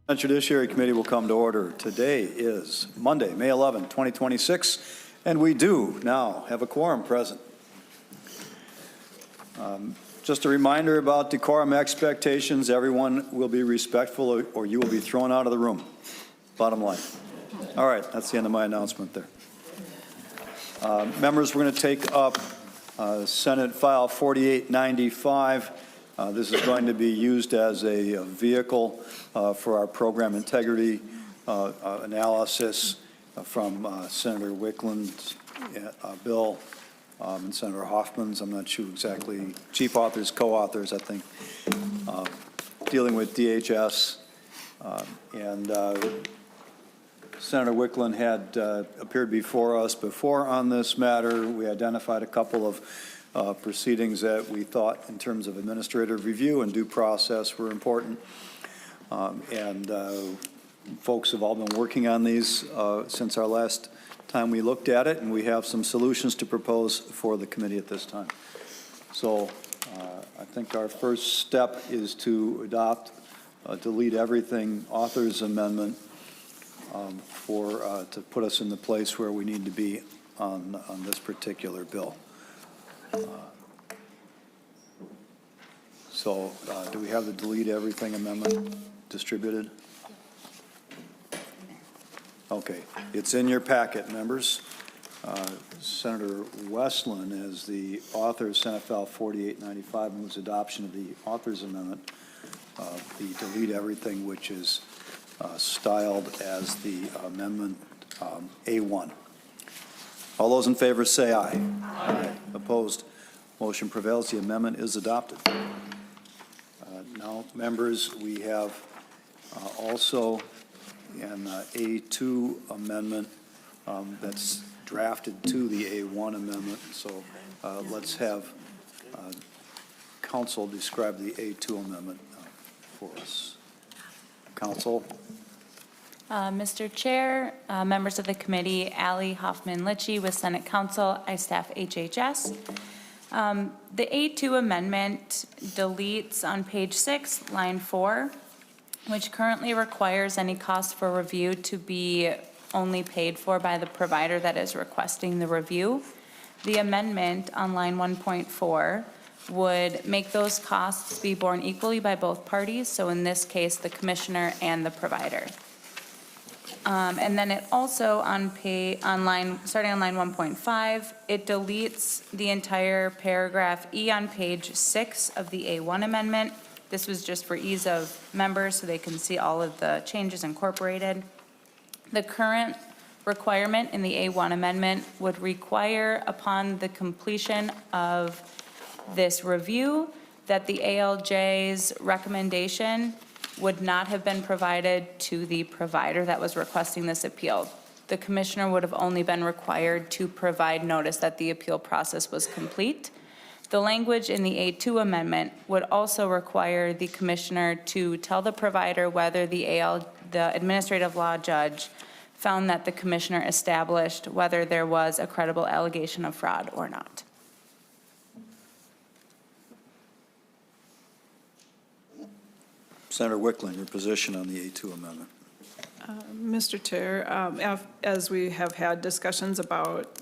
The Judiciary Committee will come to order. Today is Monday, May 11, 2026, and we do now have a quorum present. Just a reminder about decorum expectations. Everyone will be respectful or you will be thrown out of the room. Bottom line. All right, that's the end of my announcement there. Members, we're going to take up Senate File 4895. This is going to be used as a vehicle for our program integrity analysis from Senator Westlin bill and Senator Hoffman's. I'm not sure exactly, chief authors, co-authors, I think, dealing with DHS. Senator Westlin had appeared before us before on this matter. We identified a couple of proceedings that we thought in terms of administrative review and due process were important. Folks have all been working on these since our last time we looked at it, and we have some solutions to propose for the committee at this time. So I think our first step is to adopt delete everything author's amendment to put us in the place where we need to be on this particular bill. Do we have the delete everything amendment distributed? Okay, it's in your packet, members. Senator Westlin, as the author of Senate File 4895, moves adoption of the author's amendment, the delete everything, which is styled as the amendment A1. All those in favor say aye. Aye. Opposed? Motion prevails. The amendment is adopted. Now, members, we have also an A2 amendment that's drafted to the A1 amendment. So let's have counsel describe the A2 amendment for us. Counsel. Mr. Chair, members of the committee, Allie Hoffman-Litchie with Senate Counsel, I staff HHS. The A2 amendment deletes on page 6, line 4, which currently requires any cost for review to be only paid for by the provider that is requesting the review. The amendment on line 1.4 would make those costs be borne equally by both parties, so in this case, the commissioner and the provider. And then it also starting on line 1.5, it deletes the entire paragraph E on page 6 of the A1 amendment. This was just for ease of members so they can see all of the changes incorporated. The current requirement in the A1 amendment would require, upon the completion of this review, that the ALJ's recommendation would not have been provided to the provider that was requesting this appeal. The commissioner would have only been required to provide notice that the appeal process was complete. The language in the A2 amendment would also require the commissioner to tell the provider whether the administrative law judge found that the commissioner established whether there was a credible allegation of fraud or not. Senator Westlin, your position on the A2 amendment. Mr. Chair, as we have had discussions about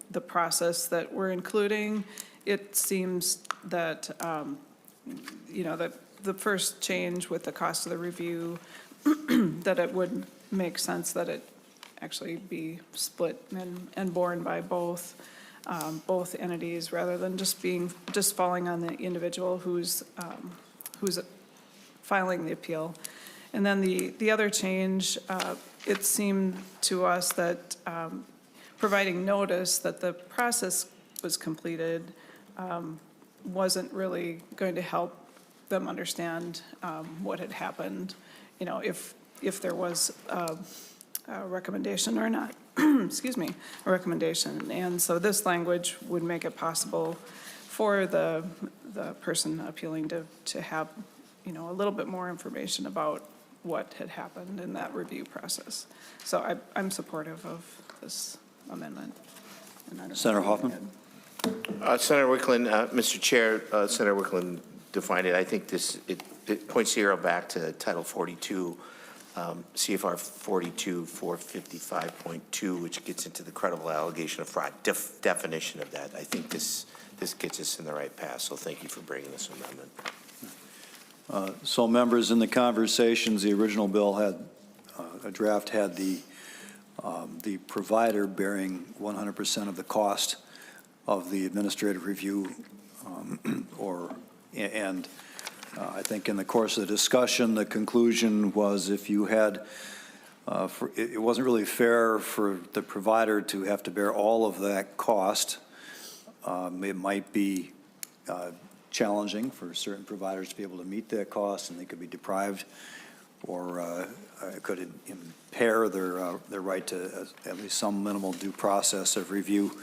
the process that we're including, it seems that, that the first change with the cost of the review, that it would make sense that it actually be split and borne by both entities rather than just falling on the individual who's filing the appeal. And then the other change, it seemed to us that providing notice that the process was completed wasn't really going to help them understand what had happened, if there was a recommendation or not, excuse me, a recommendation. And so this language would make it possible for the person appealing to have a little bit more information about what had happened in that review process. So I'm supportive of this amendment. Senator Hoffman. Senator Westlin, Mr. Chair, Senator Westlin defined it. I think it points here back to Title 42 CFR 42-455.2, which gets into the credible allegation of fraud definition of that. I think this gets us in the right path, so thank you for bringing this amendment. So members, in the conversations, the original bill had, a draft had the provider bearing 100% of the cost of the administrative review, I think in the course of the discussion, the conclusion was if you had, it wasn't really fair for the provider to have to bear all of that cost. It might be challenging for certain providers to be able to meet that cost, and they could be deprived or it could impair their right to at least some minimal due process of review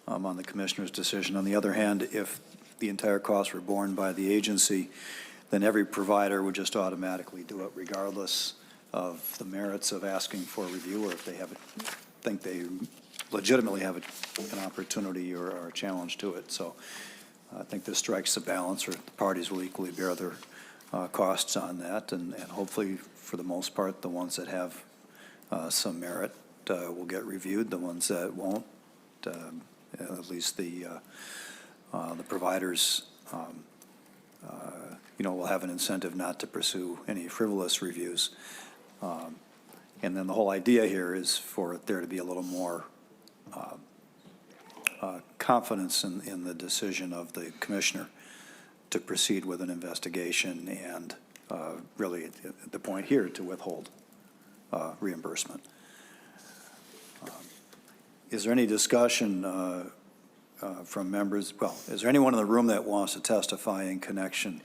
on the commissioner's decision. On the other hand, if the entire costs were borne by the agency, then every provider would just automatically do it regardless of the merits of asking for review, or if they think they legitimately have an opportunity or a challenge to it. So I think this strikes the balance, or the parties will equally bear their costs on that, and hopefully, for the most part, the ones that have some merit will get reviewed. The ones that won't, at least the providers, will have an incentive not to pursue any frivolous reviews. And then the whole idea here is for there to be a little more confidence in the decision of the commissioner to proceed with an investigation and really at the point here to withhold reimbursement. Is there any discussion from members? Well, is there anyone in the room that wants to testify in connection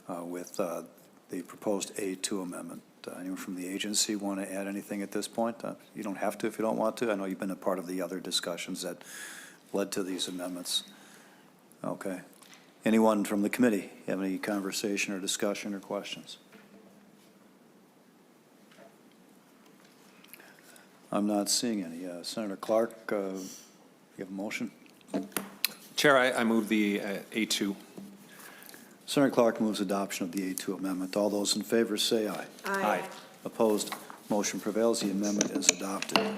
with the proposed A2 amendment? Anyone from the agency want to add anything at this point? You don't have to if you don't want to. I know you've been a part of the other discussions that led to these amendments. Okay. Anyone from the committee have any conversation or discussion or questions? I'm not seeing any. Senator Clark, you have a motion? Chair, I move the A2. Senator Clark moves adoption of the A2 amendment. All those in favor say aye. Aye. Opposed? Motion prevails. The amendment is adopted.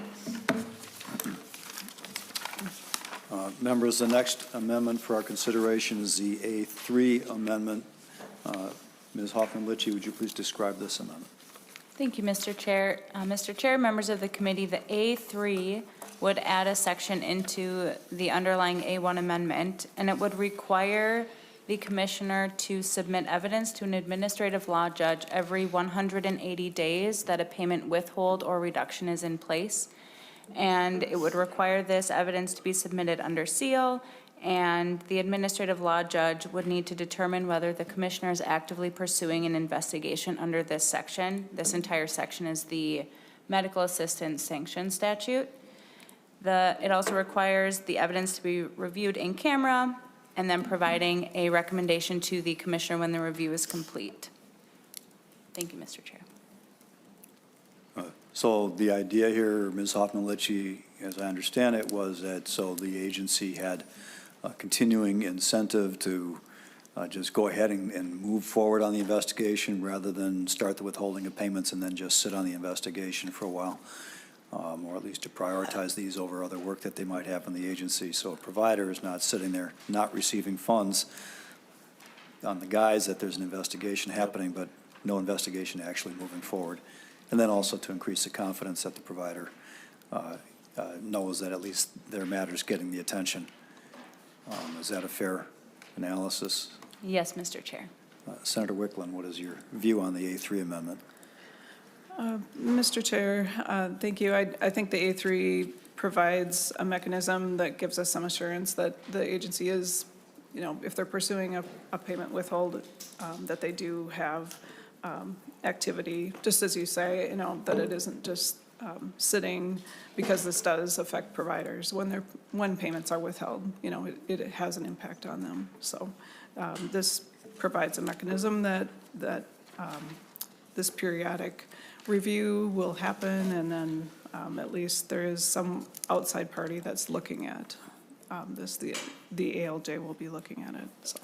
Members, the next amendment for our consideration is the A3 amendment. Ms. Hoffman-Litchie, would you please describe this amendment? Thank you, Mr. Chair. Mr. Chair, members of the committee, the A3 would add a section into the underlying A1 amendment, and it would require the commissioner to submit evidence to an administrative law judge every 180 days that a payment withhold or reduction is in place. And it would require this evidence to be submitted under seal, and the administrative law judge would need to determine whether the commissioner is actively pursuing an investigation under this section. This entire section is the medical assistance sanction statute. It also requires the evidence to be reviewed in camera and then providing a recommendation to the commissioner when the review is complete. Thank you, Mr. Chair. So the idea here, Ms. Hoffman-Litchie, as I understand it, was that so the agency had a continuing incentive to just go ahead and move forward on the investigation rather than start the withholding of payments and then just sit on the investigation for a while, or at least to prioritize these over other work that they might have in the agency. So a provider is not sitting there not receiving funds on the guise that there's an investigation happening, but no investigation actually moving forward. And then also to increase the confidence that the provider knows that at least their matter is getting the attention. Is that a fair analysis? Yes, Mr. Chair. Senator Wicklund, what is your view on the A3 amendment? Mr. Chair, thank you. I think the A3 provides a mechanism that gives us some assurance that the agency is, if they're pursuing a payment withhold, that they do have activity, just as you say, that it isn't just sitting, because this does affect providers. When payments are withheld, it has an impact on them. So this provides a mechanism that this periodic review will happen, and then at least there is some outside party that's looking at this. The ALJ will be looking at it. So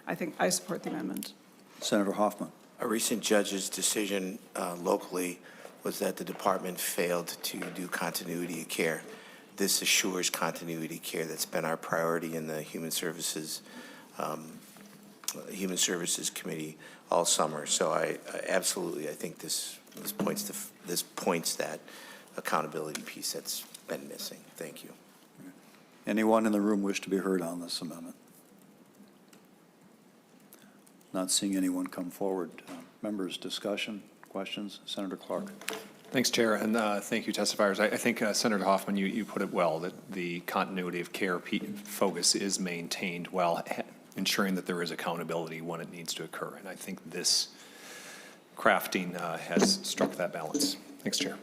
I think I support the amendment. Senator Hoffman. A recent judge's decision locally was that the department failed to do continuity of care. This assures continuity of care. That's been our priority in the Human Services Committee all summer. So I absolutely, I think this points that accountability piece that's been missing. Thank you. Anyone in the room wish to be heard on this amendment? Not seeing anyone come forward. Members, discussion, questions? Senator Clark. Thanks, Chair, and thank you, testifiers. I think, Senator Hoffman, you put it well, that the continuity of care focus is maintained while ensuring that there is accountability when it needs to occur. And I think this crafting has struck that balance. Thanks, Chair.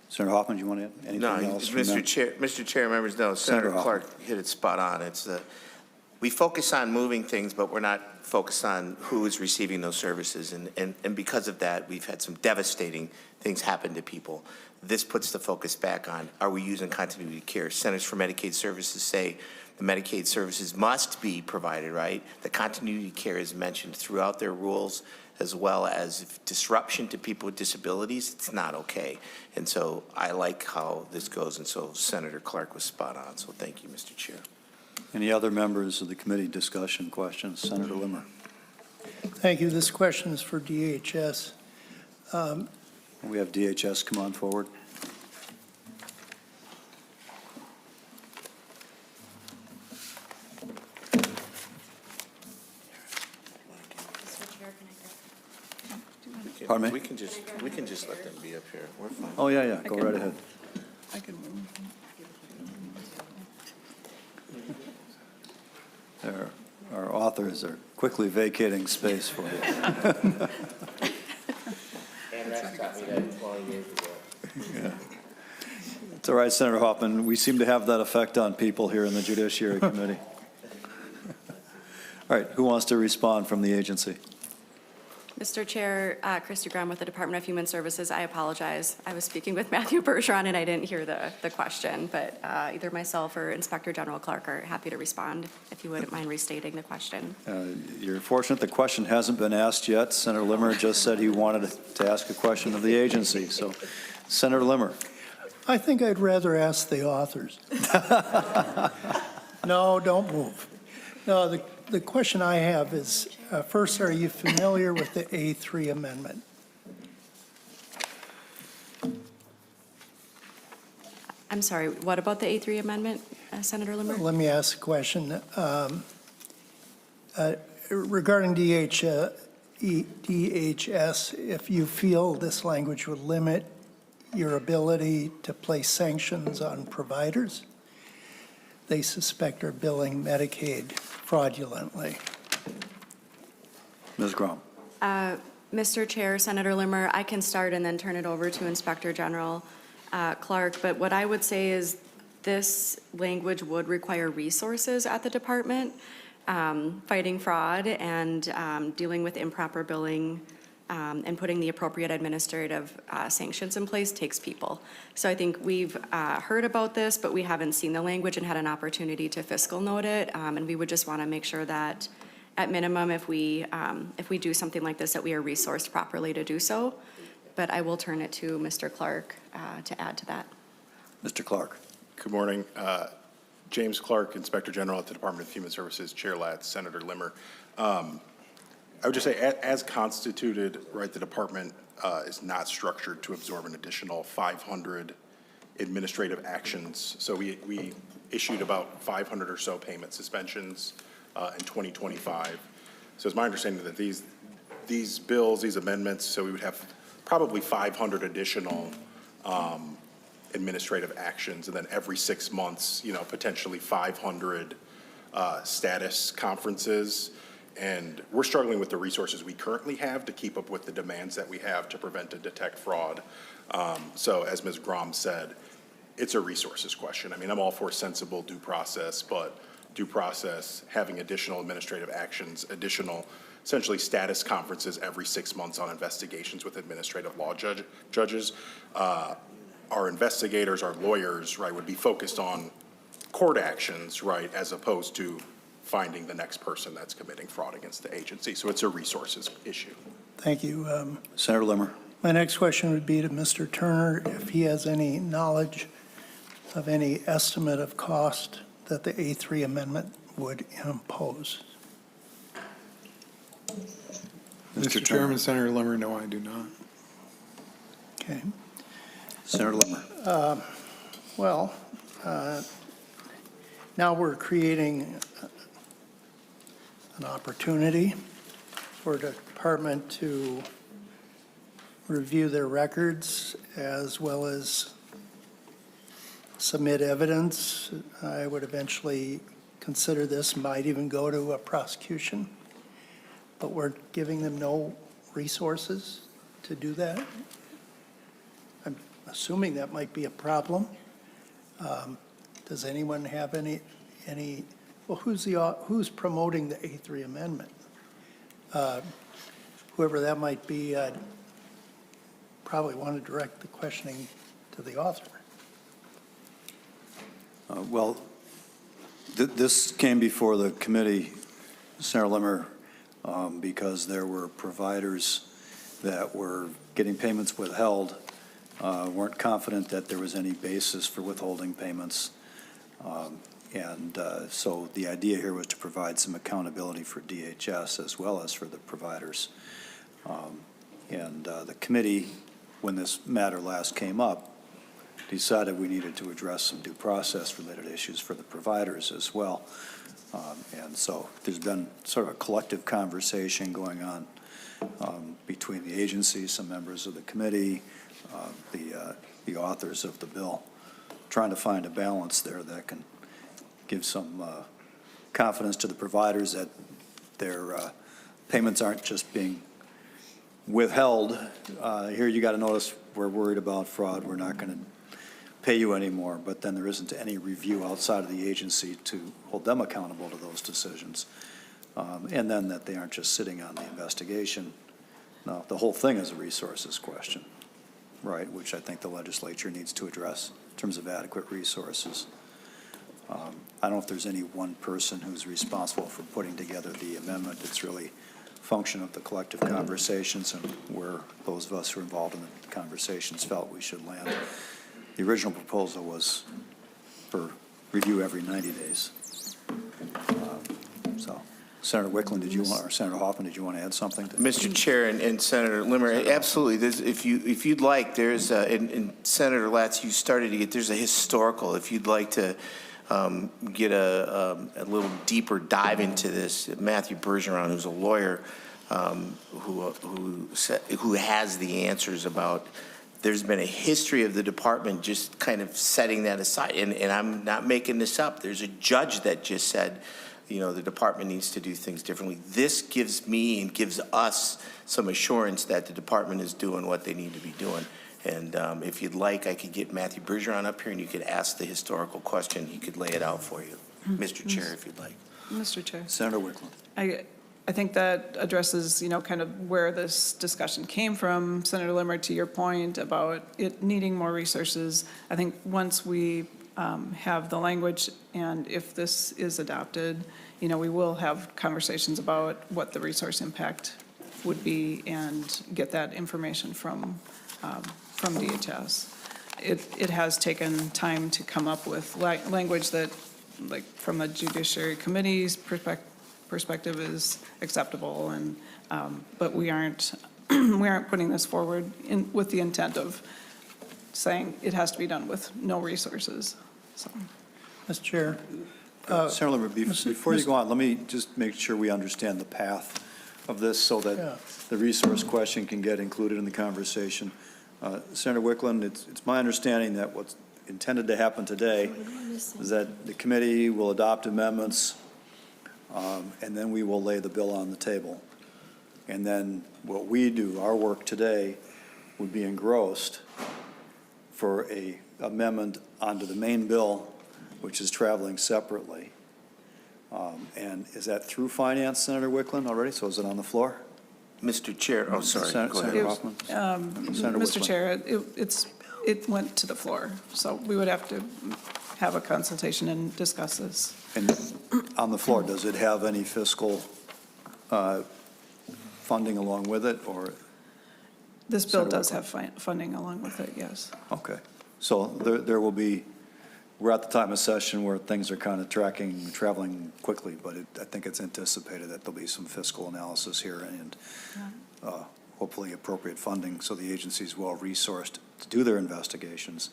Senator Hoffman, do you want to add anything else? Mr. Chair, members, no, Senator Clark hit it spot on. It's we focus on moving things, but we're not focused on who is receiving those services. And because of that, we've had some devastating things happen to people. This puts the focus back on, are we using continuity of care? Centers for Medicaid Services say the Medicaid services must be provided, right? The continuity of care is mentioned throughout their rules, as well as if disruption to people with disabilities, it's not okay. And so I like how this goes, and so Senator Clark was spot on. So thank you, Mr. Chair. Any other members of the committee discussion questions? Senator Limmer. Thank you. This question is for DHS. We have DHS come on forward. Pardon me? We can just let them be up here. We're fine. Oh, yeah, go right ahead. I can move. Our authors are quickly vacating space for you. Yeah. It's all right, Senator Hoffman. We seem to have that effect on people here in the Judiciary Committee. All right, who wants to respond from the agency? Mr. Chair, Christy Graham with the Department of Human Services. I apologize. I was speaking with Matthew Bergeron and I didn't hear the question, but either myself or Inspector General Clark are happy to respond if you wouldn't mind restating the question. You're fortunate the question hasn't been asked yet. Senator Limmer just said he wanted to ask a question of the agency. So, Senator Limmer. I think I'd rather ask the authors. No, don't move. No, the question I have is, first, are you familiar with the A3 amendment? I'm sorry, what about the A3 amendment, Senator Limmer? Let me ask a question. Regarding DHS, if you feel this language would limit your ability to place sanctions on providers they suspect are billing Medicaid fraudulently. Ms. Grom. Mr. Chair, Senator Limmer, I can start and then turn it over to Inspector General Clark. But what I would say is this language would require resources at the department. Fighting fraud and dealing with improper billing and putting the appropriate administrative sanctions in place takes people. So I think we've heard about this, but we haven't seen the language and had an opportunity to fiscal note it. And we would just want to make sure that at minimum, if we do something like this, that we are resourced properly to do so. But I will turn it to Mr. Clark to add to that. Mr. Clark. Good morning. James Clark, Inspector General at the Department of Human Services, Chair Latz, Senator Limmer. I would just say, as constituted, right, the department is not structured to absorb an additional 500 administrative actions. So we issued about 500 or so payment suspensions in 2025. So it's my understanding that these bills, these amendments, so we would have probably 500 additional administrative actions, and then every 6 months, potentially 500 status conferences. And we're struggling with the resources we currently have to keep up with the demands that we have to prevent and detect fraud. So as Ms. Grom said, it's a resources question. I mean, I'm all for sensible due process, but due process, having additional administrative actions, additional essentially status conferences every 6 months on investigations with administrative law judges. Our investigators, our lawyers, right, would be focused on court actions, right, as opposed to finding the next person that's committing fraud against the agency. So it's a resources issue. Thank you. Senator Limmer. My next question would be to Mr. Turner, if he has any knowledge of any estimate of cost that the A3 amendment would impose. Mr. Chairman, Senator Limmer, no, I do not. Okay. Senator Limmer. Well, now we're creating an opportunity for the department to review their records as well as submit evidence. I would eventually consider this might even go to a prosecution, but we're giving them no resources to do that. I'm assuming that might be a problem. Does anyone have any, well, who's promoting the A3 amendment? Whoever that might be, I'd probably want to direct the questioning to the author. Well, this came before the committee, Senator Limmer, because there were providers that were getting payments withheld, weren't confident that there was any basis for withholding payments. So the idea here was to provide some accountability for DHS as well as for the providers. The committee, when this matter last came up, decided we needed to address some due process related issues for the providers as well. So there's been sort of a collective conversation going on between the agencies, some members of the committee, the authors of the bill, trying to find a balance there that can give some confidence to the providers that their payments aren't just being withheld. Here you got to notice we're worried about fraud. We're not going to pay you anymore, but then there isn't any review outside of the agency to hold them accountable to those decisions. And then that they aren't just sitting on the investigation. Now, the whole thing is a resources question, right, which I think the legislature needs to address in terms of adequate resources. I don't know if there's any one person who's responsible for putting together the amendment. It's really a function of the collective conversations and where those of us who are involved in the conversations felt we should land. The original proposal was for review every 90 days. So, Senator Wicklund, did you want, or Senator Hoffman, did you want to add something? Mr. Chair and Senator Limmer, absolutely. If you'd like, there's, and Senator Latz, you started to get, there's a historical, if you'd like to get a little deeper dive into this, Matthew Bergeron, who's a lawyer, who has the answers about, there's been a history of the department just kind of setting that aside. And I'm not making this up. There's a judge that just said, you know, the department needs to do things differently. This gives me and gives us some assurance that the department is doing what they need to be doing. And if you'd like, I could get Matthew Bergeron up here and you could ask the historical question. He could lay it out for you. Mr. Chair, if you'd like. Mr. Chair. Senator Wicklund. I think that addresses, you know, kind of where this discussion came from, Senator Limmer, to your point about it needing more resources. I think once we have the language, and if this is adopted, you know, we will have conversations about what the resource impact would be and get that information from DHS. It has taken time to come up with language that, like, from the Judiciary Committee's perspective is acceptable, and but we aren't putting this forward with the intent of saying it has to be done with no resources. So, Mr. Chair. Senator Limmer, before you go on, let me just make sure we understand the path of this so that the resource question can get included in the conversation. Senator Wicklund, it's my understanding that what's intended to happen today is that the committee will adopt amendments and then we will lay the bill on the table. And then what we do, our work today, would be engrossed for a amendment onto the main bill, which is traveling separately. And is that through finance, Senator Wicklund, already? So is it on the floor? Mr. Chair, oh, sorry. Go ahead. Senator Hoffman? Senator Mr. Wicklund. Chair, it went to the floor, so we would have to have a consultation and discuss this. And on the floor, does it have any fiscal funding along with it, or? This bill Senator does have funding along with it, yes. Okay. So there will be, we're at the time of session where things are kind of traveling quickly, but I think it's anticipated that there'll be some fiscal analysis here and hopefully appropriate funding so the agency's well-resourced to do their investigations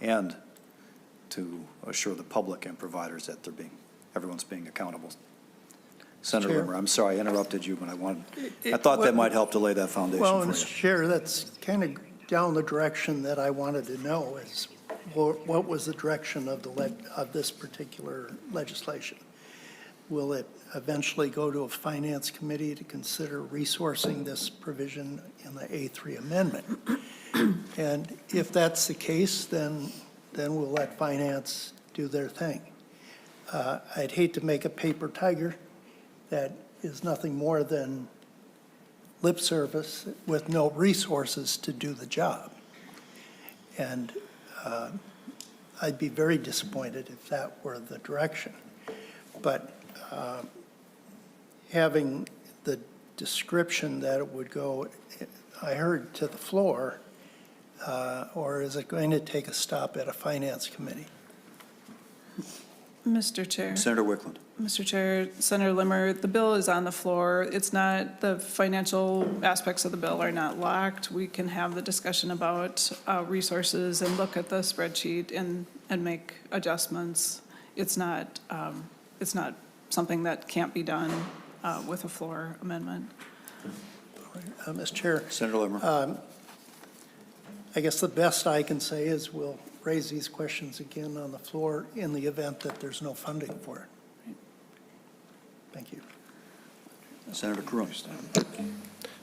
and to assure the public and providers that everyone's being accountable. Senator Chair. Rimmer, I'm sorry I interrupted you, but I thought that might help to lay that foundation Well, for you. Mr. Chair, that's kind of down the direction that I wanted to know is what was the direction of this particular legislation? Will it eventually go to a finance committee to consider resourcing this provision in the A3 amendment? And if that's the case, then we'll let finance do their thing. I'd hate to make a paper tiger that is nothing more than lip service with no resources to do the job. And I'd be very disappointed if that were the direction. But having the description that it would go, I heard, to the floor, or is it going to take a stop at a finance committee? Mr. Chair. Senator Wickland. Mr. Chair, Senator Limmer, the bill is on the floor. It's not, the financial aspects of the bill are not locked. We can have the discussion about resources and look at the spreadsheet and make adjustments. It's not something that can't be done with a floor amendment. Mr. Chair, Senator Limmer. I guess the best I can say is we'll raise these questions again on the floor in the event that there's no funding for it. Thank you. Senator Cruin.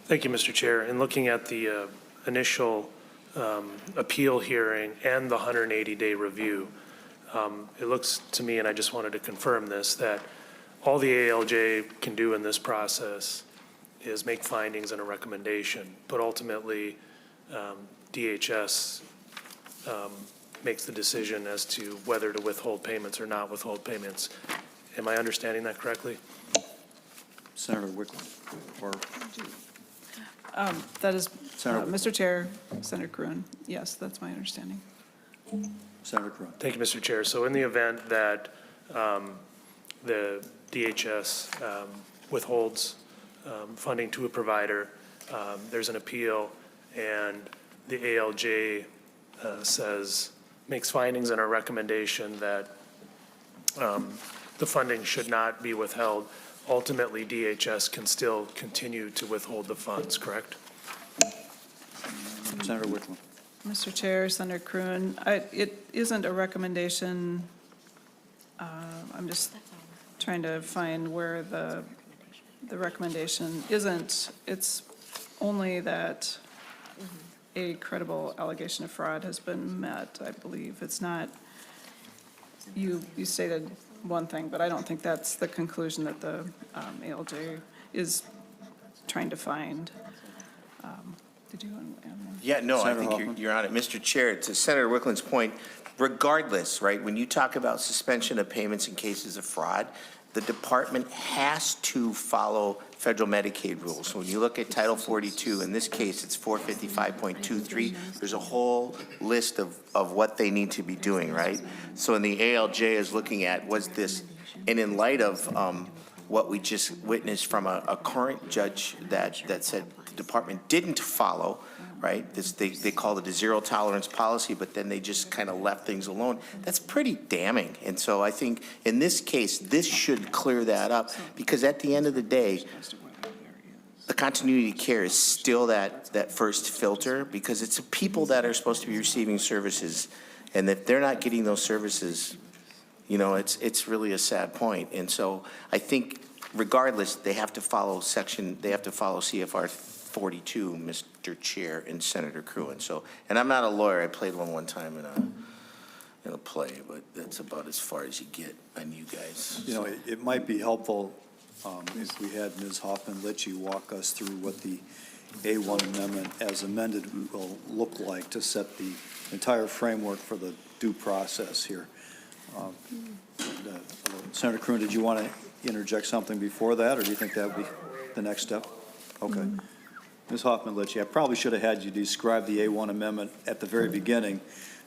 Thank you, Mr. Chair. In looking at the initial appeal hearing and the 180-day review, it looks to me, and I just wanted to confirm this, that all the ALJ can do in this process is make findings and a recommendation, but ultimately DHS makes the decision as to whether to withhold payments or not withhold payments. Am I understanding that correctly? Senator Wickland. Or That is, Senator- Mr. Chair, Senator Cruin. Yes, that's my understanding. Senator Cruin. Thank you, Mr. Chair. So in the event that the DHS withholds funding to a provider, there's an appeal, and the ALJ makes findings and a recommendation that the funding should not be withheld. Ultimately, DHS can still continue to withhold the funds, correct? Senator Wickland. Mr. Chair, Senator Cruin, it isn't a recommendation. I'm just trying to find where the recommendation isn't. It's only that a credible allegation of fraud has been met, I believe. It's not, you stated one thing, but I don't think that's the conclusion that the ALJ is trying to find. Did you want to add more? Yeah, no, I Senator think Hoffman. you're on it. Mr. Chair, to Senator Wickland's point, regardless, right, when you talk about suspension of payments in cases of fraud, the department has to follow federal Medicaid rules. So when you look at Title 42, in this case, it's 455.23, there's a whole list of what they need to be doing, right? So when the ALJ is looking at, was this, and in light of what we just witnessed from a current judge that said the department didn't follow, right? They called it a zero tolerance policy, but then they just kind of left things alone. That's pretty damning. And so I think in this case, this should clear that up, because at the end of the day, the continuity of care is still that first filter, because it's the people that are supposed to be receiving services. And if they're not getting those services, you know, it's really a sad point. And so I think regardless, they have to follow CFR 42, Mr. Chair and Senator Cruin. So, and I'm not a lawyer. I played one time in a play, but that's about as far as you get on you guys. You know, it might be helpful if we had Ms. Hoffman-Litchie walk us through what the A1 amendment as amended will look like to set the entire framework for the due process here. Senator Kroon, did you want to interject something before that, or do you think that would be the next step? Okay. Ms. Hoffman-Litchie, I probably should have had you describe the A1 amendment at the very beginning,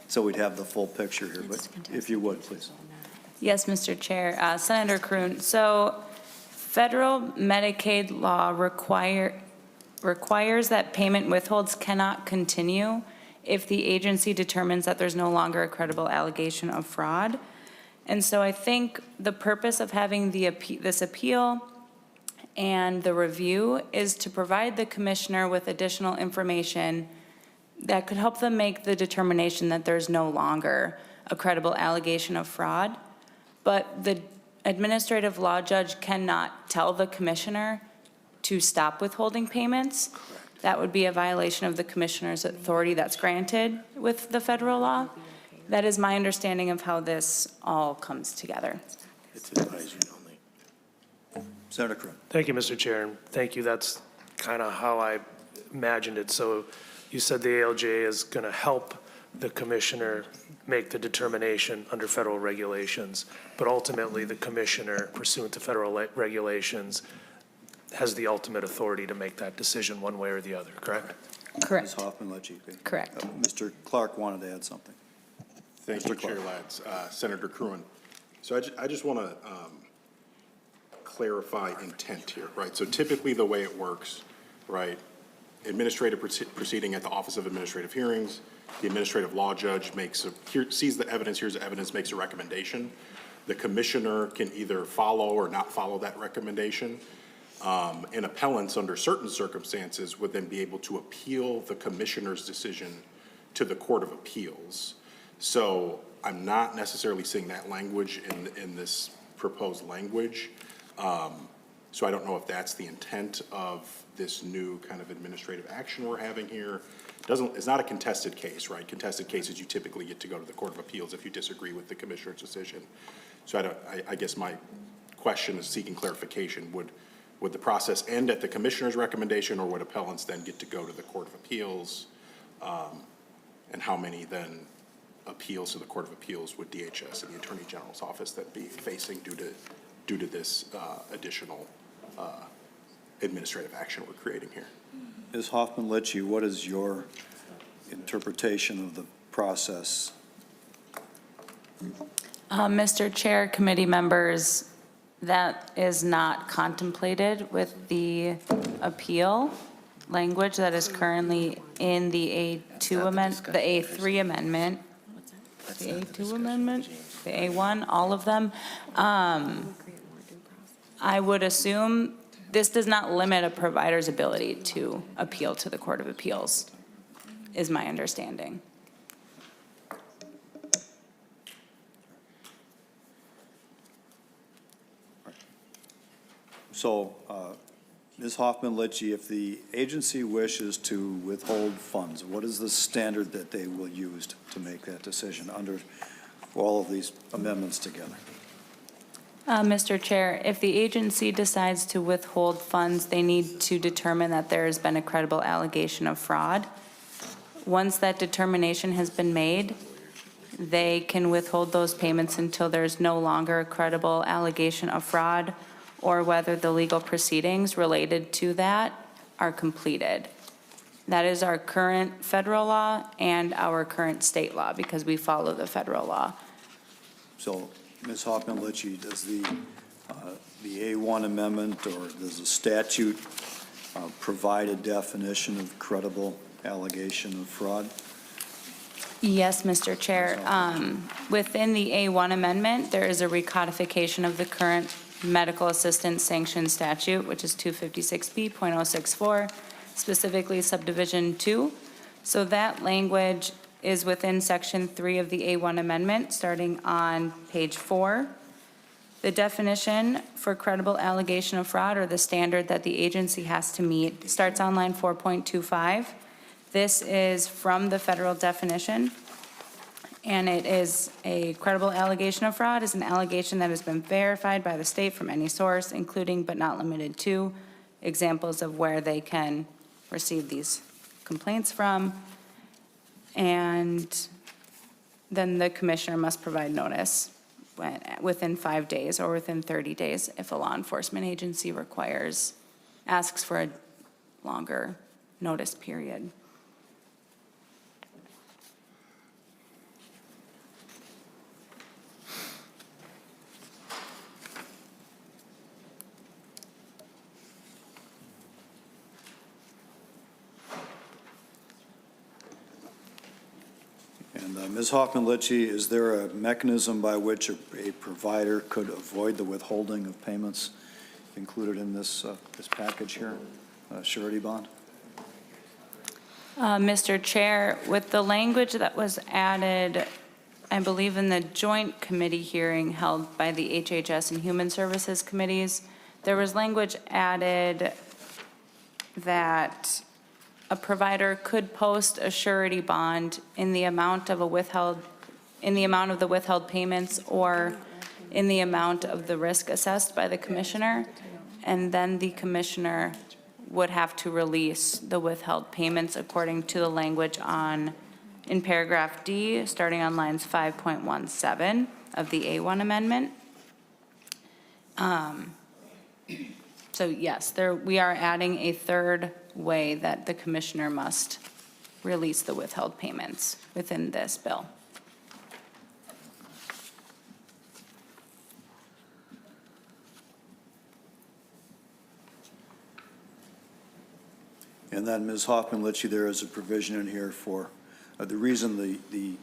so we'd have the full picture here, but if you would, please. Yes, Mr. Chair. Senator Kroon, so federal Medicaid law requires that payment withholds cannot continue if the agency determines that there's no longer a credible allegation of fraud. And so I think the purpose of having this appeal and the review is to provide the commissioner with additional information that could help them make the determination that there's no longer a credible allegation of fraud. But the administrative law judge cannot tell the commissioner to stop withholding payments. That would be a violation of the commissioner's authority that's granted with the federal law. That is my understanding of how this all comes together. It's advisory only. Senator Kroon. Thank you, Mr. Chair, and thank you. That's kind of how I imagined it. So you said the ALJ is going to help the commissioner make the determination under federal regulations, but ultimately the commissioner, pursuant to federal regulations, has the ultimate authority to make that decision one way or the other, correct? Ms. Correct. Hoffman-Litchie. Correct. Mr. Clark wanted to add something. Thank you, Chair Lads. Senator Kroon. So I just want to clarify intent here, right? So typically the way it works, right, administrative proceeding at the Office of Administrative Hearings, the administrative law judge sees the evidence, hears the evidence, makes a recommendation. The commissioner can either follow or not follow that recommendation. And appellants, under certain circumstances, would then be able to appeal the commissioner's decision to the Court of Appeals. So I'm not necessarily seeing that language in this proposed language. So I don't know if that's the intent of this new kind of administrative action we're having here. It's not a contested case, right? Contested cases, you typically get to go to the Court of Appeals if you disagree with the commissioner's decision. So I guess my question is seeking clarification. Would the process end at the commissioner's recommendation, or would appellants then get to go to the Court of Appeals? And how many then appeals to the Court of Appeals would DHS and the Attorney General's office then be facing due to this additional administrative action we're creating here? Ms. Hoffman-Litchie, what is your interpretation of the process? Mr. Chair, committee members, that is not contemplated with the appeal language that is currently in the A2 amendment, the A3 amendment, the A2 amendment, the A1, all of them. I would assume this does not limit a provider's ability to appeal to the Court of Appeals, is my understanding. So, Ms. Hoffman-Litchie, if the agency wishes to withhold funds, what is the standard that they will use to make that decision under all of these amendments together? Mr. Chair, if the agency decides to withhold funds, they need to determine that there has been a credible allegation of fraud. Once that determination has been made, they can withhold those payments until there's no longer a credible allegation of fraud, or whether the legal proceedings related to that are completed. That is our current federal law and our current state law, because we follow the federal law. So, Ms. Hoffman-Litchie, does the A1 amendment or does the statute provide a definition of credible allegation of fraud? Yes, Mr. Chair. Within the A1 amendment, there is a recodification of the current medical assistance sanction statute, which is 256B.064, specifically subdivision 2. So that language is within section 3 of the A1 amendment, starting on page 4. The definition for credible allegation of fraud, or the standard that the agency has to meet, starts on line 4.25. This is from the federal definition, and it is a credible allegation of fraud is an allegation that has been verified by the state from any source, including but not limited to examples of where they can receive these complaints from. And then the commissioner must provide notice within 5 days or within 30 days if a law enforcement agency asks for a longer notice period. And Ms. Hoffman-Litchie, is there a mechanism by which a provider could avoid the withholding of payments included in this package here, surety bond? Mr. Chair, with the language that was added, I believe in the joint committee hearing held by the HHS and Human Services Committees, there was language added that a provider could post a surety bond in the amount of the withheld payments or in the amount of the risk assessed by the commissioner, and then the commissioner would have to release the withheld payments according to the language in paragraph D, starting on lines 5.17 of the A1 amendment. So yes, we are adding a third way that the commissioner must release the withheld payments within this bill. And then, Ms. Hoffman-Litchie, there is a provision in here for the reason the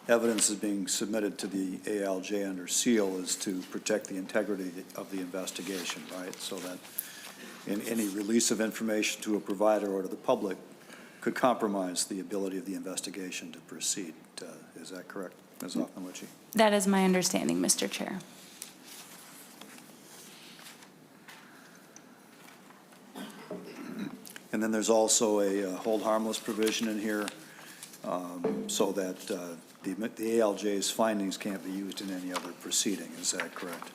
evidence is being submitted to the ALJ under seal is to protect the integrity of the investigation, right? So that in any release of information to a provider or to the public could compromise the ability of the investigation to proceed. Is that correct, Ms. Hoffman-Litchie? That is my understanding, Mr. Chair. And then there's also a hold harmless provision in here so that the ALJ's findings can't be used in any other proceeding. Is that correct?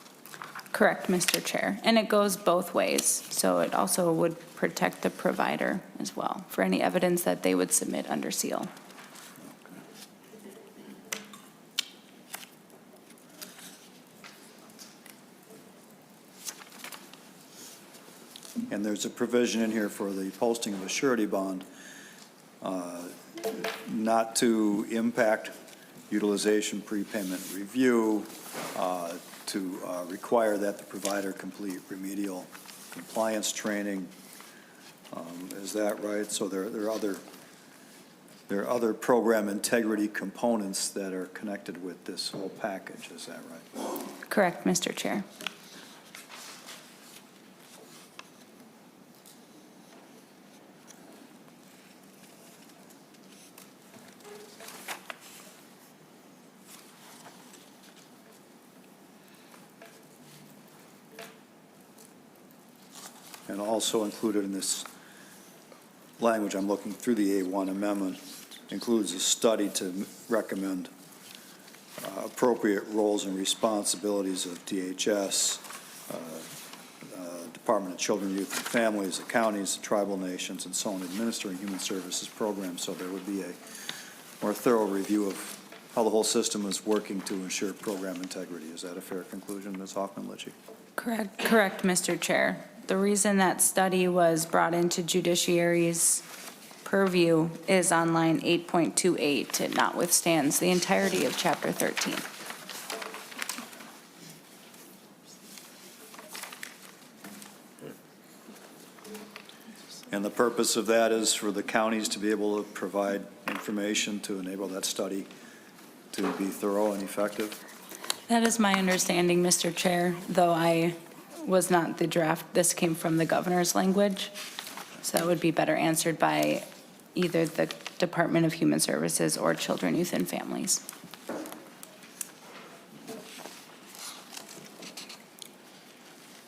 Correct, Mr. Chair. And it goes both ways. So it also would protect the provider as well for any evidence that they would submit under seal. And there's a provision in here for the posting of a surety bond not to impact utilization prepayment review, to require that the provider complete remedial compliance training. Is that right? So there are other program integrity components that are connected with this whole package. Is that right? Correct, Mr. Chair. And also included in this language, I'm looking through the A1 amendment, includes a study to recommend appropriate roles and responsibilities of DHS, Department of Children, Youth, and Families, the counties, the tribal nations, and so on, administering human services programs. So there would be a more thorough review of how the whole system is working to ensure program integrity. Is that a fair conclusion, Ms. Hoffman-Litchie? Correct, Mr. Chair. The reason that study was brought into Judiciary's purview is on line 8.28. It notwithstands the entirety of Chapter 13. And the purpose of that is for the counties to be able to provide information to enable that study to be thorough and effective? That is my understanding, Mr. Chair, though I was not the draft. This came from the governor's language, so that would be better answered by either the Department of Human Services or Children, Youth, and Families.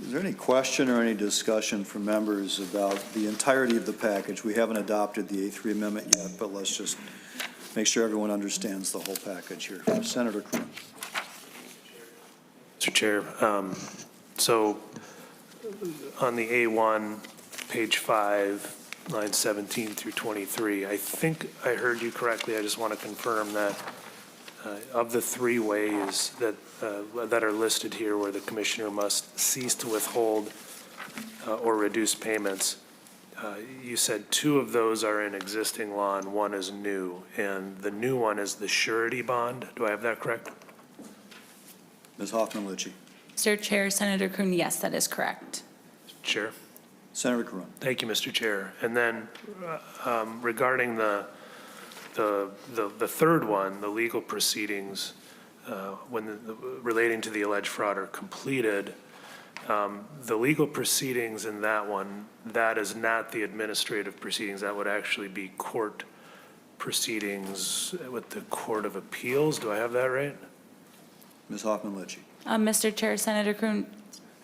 Is there any question or any discussion from members about the entirety of the package? We haven't adopted the A3 amendment yet, but let's just make sure everyone understands the whole package here. Senator Kroon. Mr. Chair, so on the A1, page 5, lines 17 through 23, I think I heard you correctly. I just want to confirm that of the three ways that are listed here where the commissioner must cease to withhold or reduce payments, you said two of those are in existing law and one is new, and the new one is the surety bond. Do I have that correct? Ms. Hoffman-Litchie. Mr. Chair, Senator Kroon, yes, that is correct. Chair. Senator Kroon. Thank you, Mr. Chair. And then regarding the third one, the legal proceedings, relating to the alleged fraud are completed, the legal proceedings in that one, that is not the administrative proceedings. That would actually be court proceedings with the Court of Appeals. Do I have that right? Ms. Hoffman-Litchie. Mr. Chair, Senator Kroon,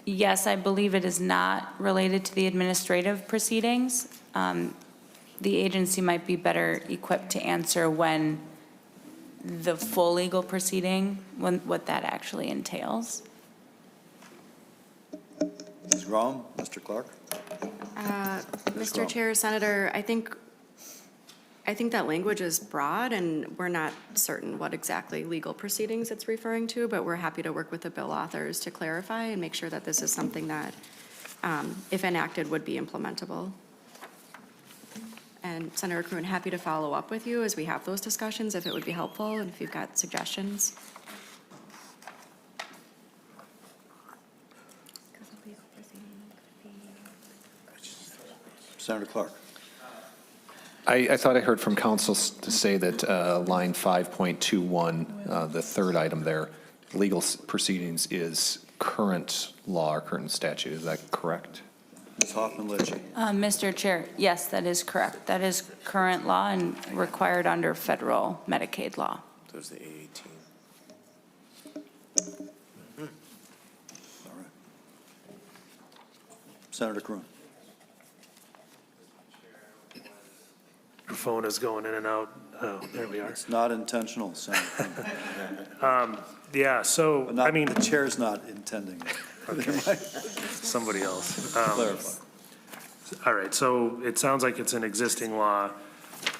yes, I believe it is not related to the administrative proceedings. The agency might be better equipped to answer when the full legal proceeding, what that actually entails. Ms. Grom, Mr. Clark. Mr. Chair, Senator, I think that language is broad, and we're not certain what exactly legal proceedings it's referring to, but we're happy to work with the bill authors to clarify and make sure that this is something that, if enacted, would be implementable. And Senator Kroon, happy to follow up with you as we have those discussions, if it would be helpful, and if you've got suggestions. Senator Clark. I thought I heard from council to say that line 5.21, the third item there, legal proceedings is current law or current statute. Is that correct? Ms. Hoffman-Litchie. Mr. Chair, yes, that is correct. That is current law and required under federal Medicaid law. There's the A18. All right. Senator Kroon. Your phone is going in and out. Oh, there we are. It's not intentional, Senator Kroon. Yeah, so, But not, I mean, the chair's not intending it. somebody else. Clarify. All right, so it sounds like it's an existing law.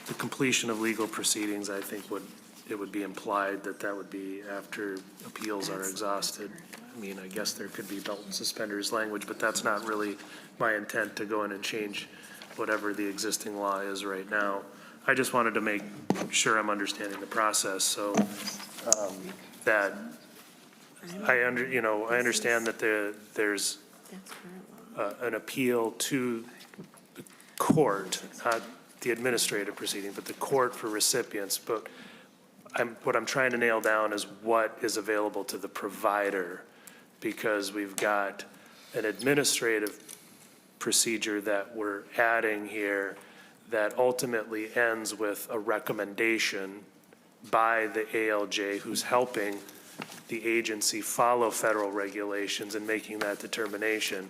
The completion of legal proceedings, I think it would be implied that that would be after appeals are exhausted. I mean, I guess there could be belt and suspenders language, but that's not really my intent to go in and change whatever the existing law is right now. I just wanted to make sure I'm understanding the process, so that I understand that there's an appeal to the court, not the administrative proceeding, but the court for recipients. But what I'm trying to nail down is what is available to the provider, because we've got an administrative procedure that we're adding here that ultimately ends with a recommendation by the ALJ who's helping the agency follow federal regulations and making that determination.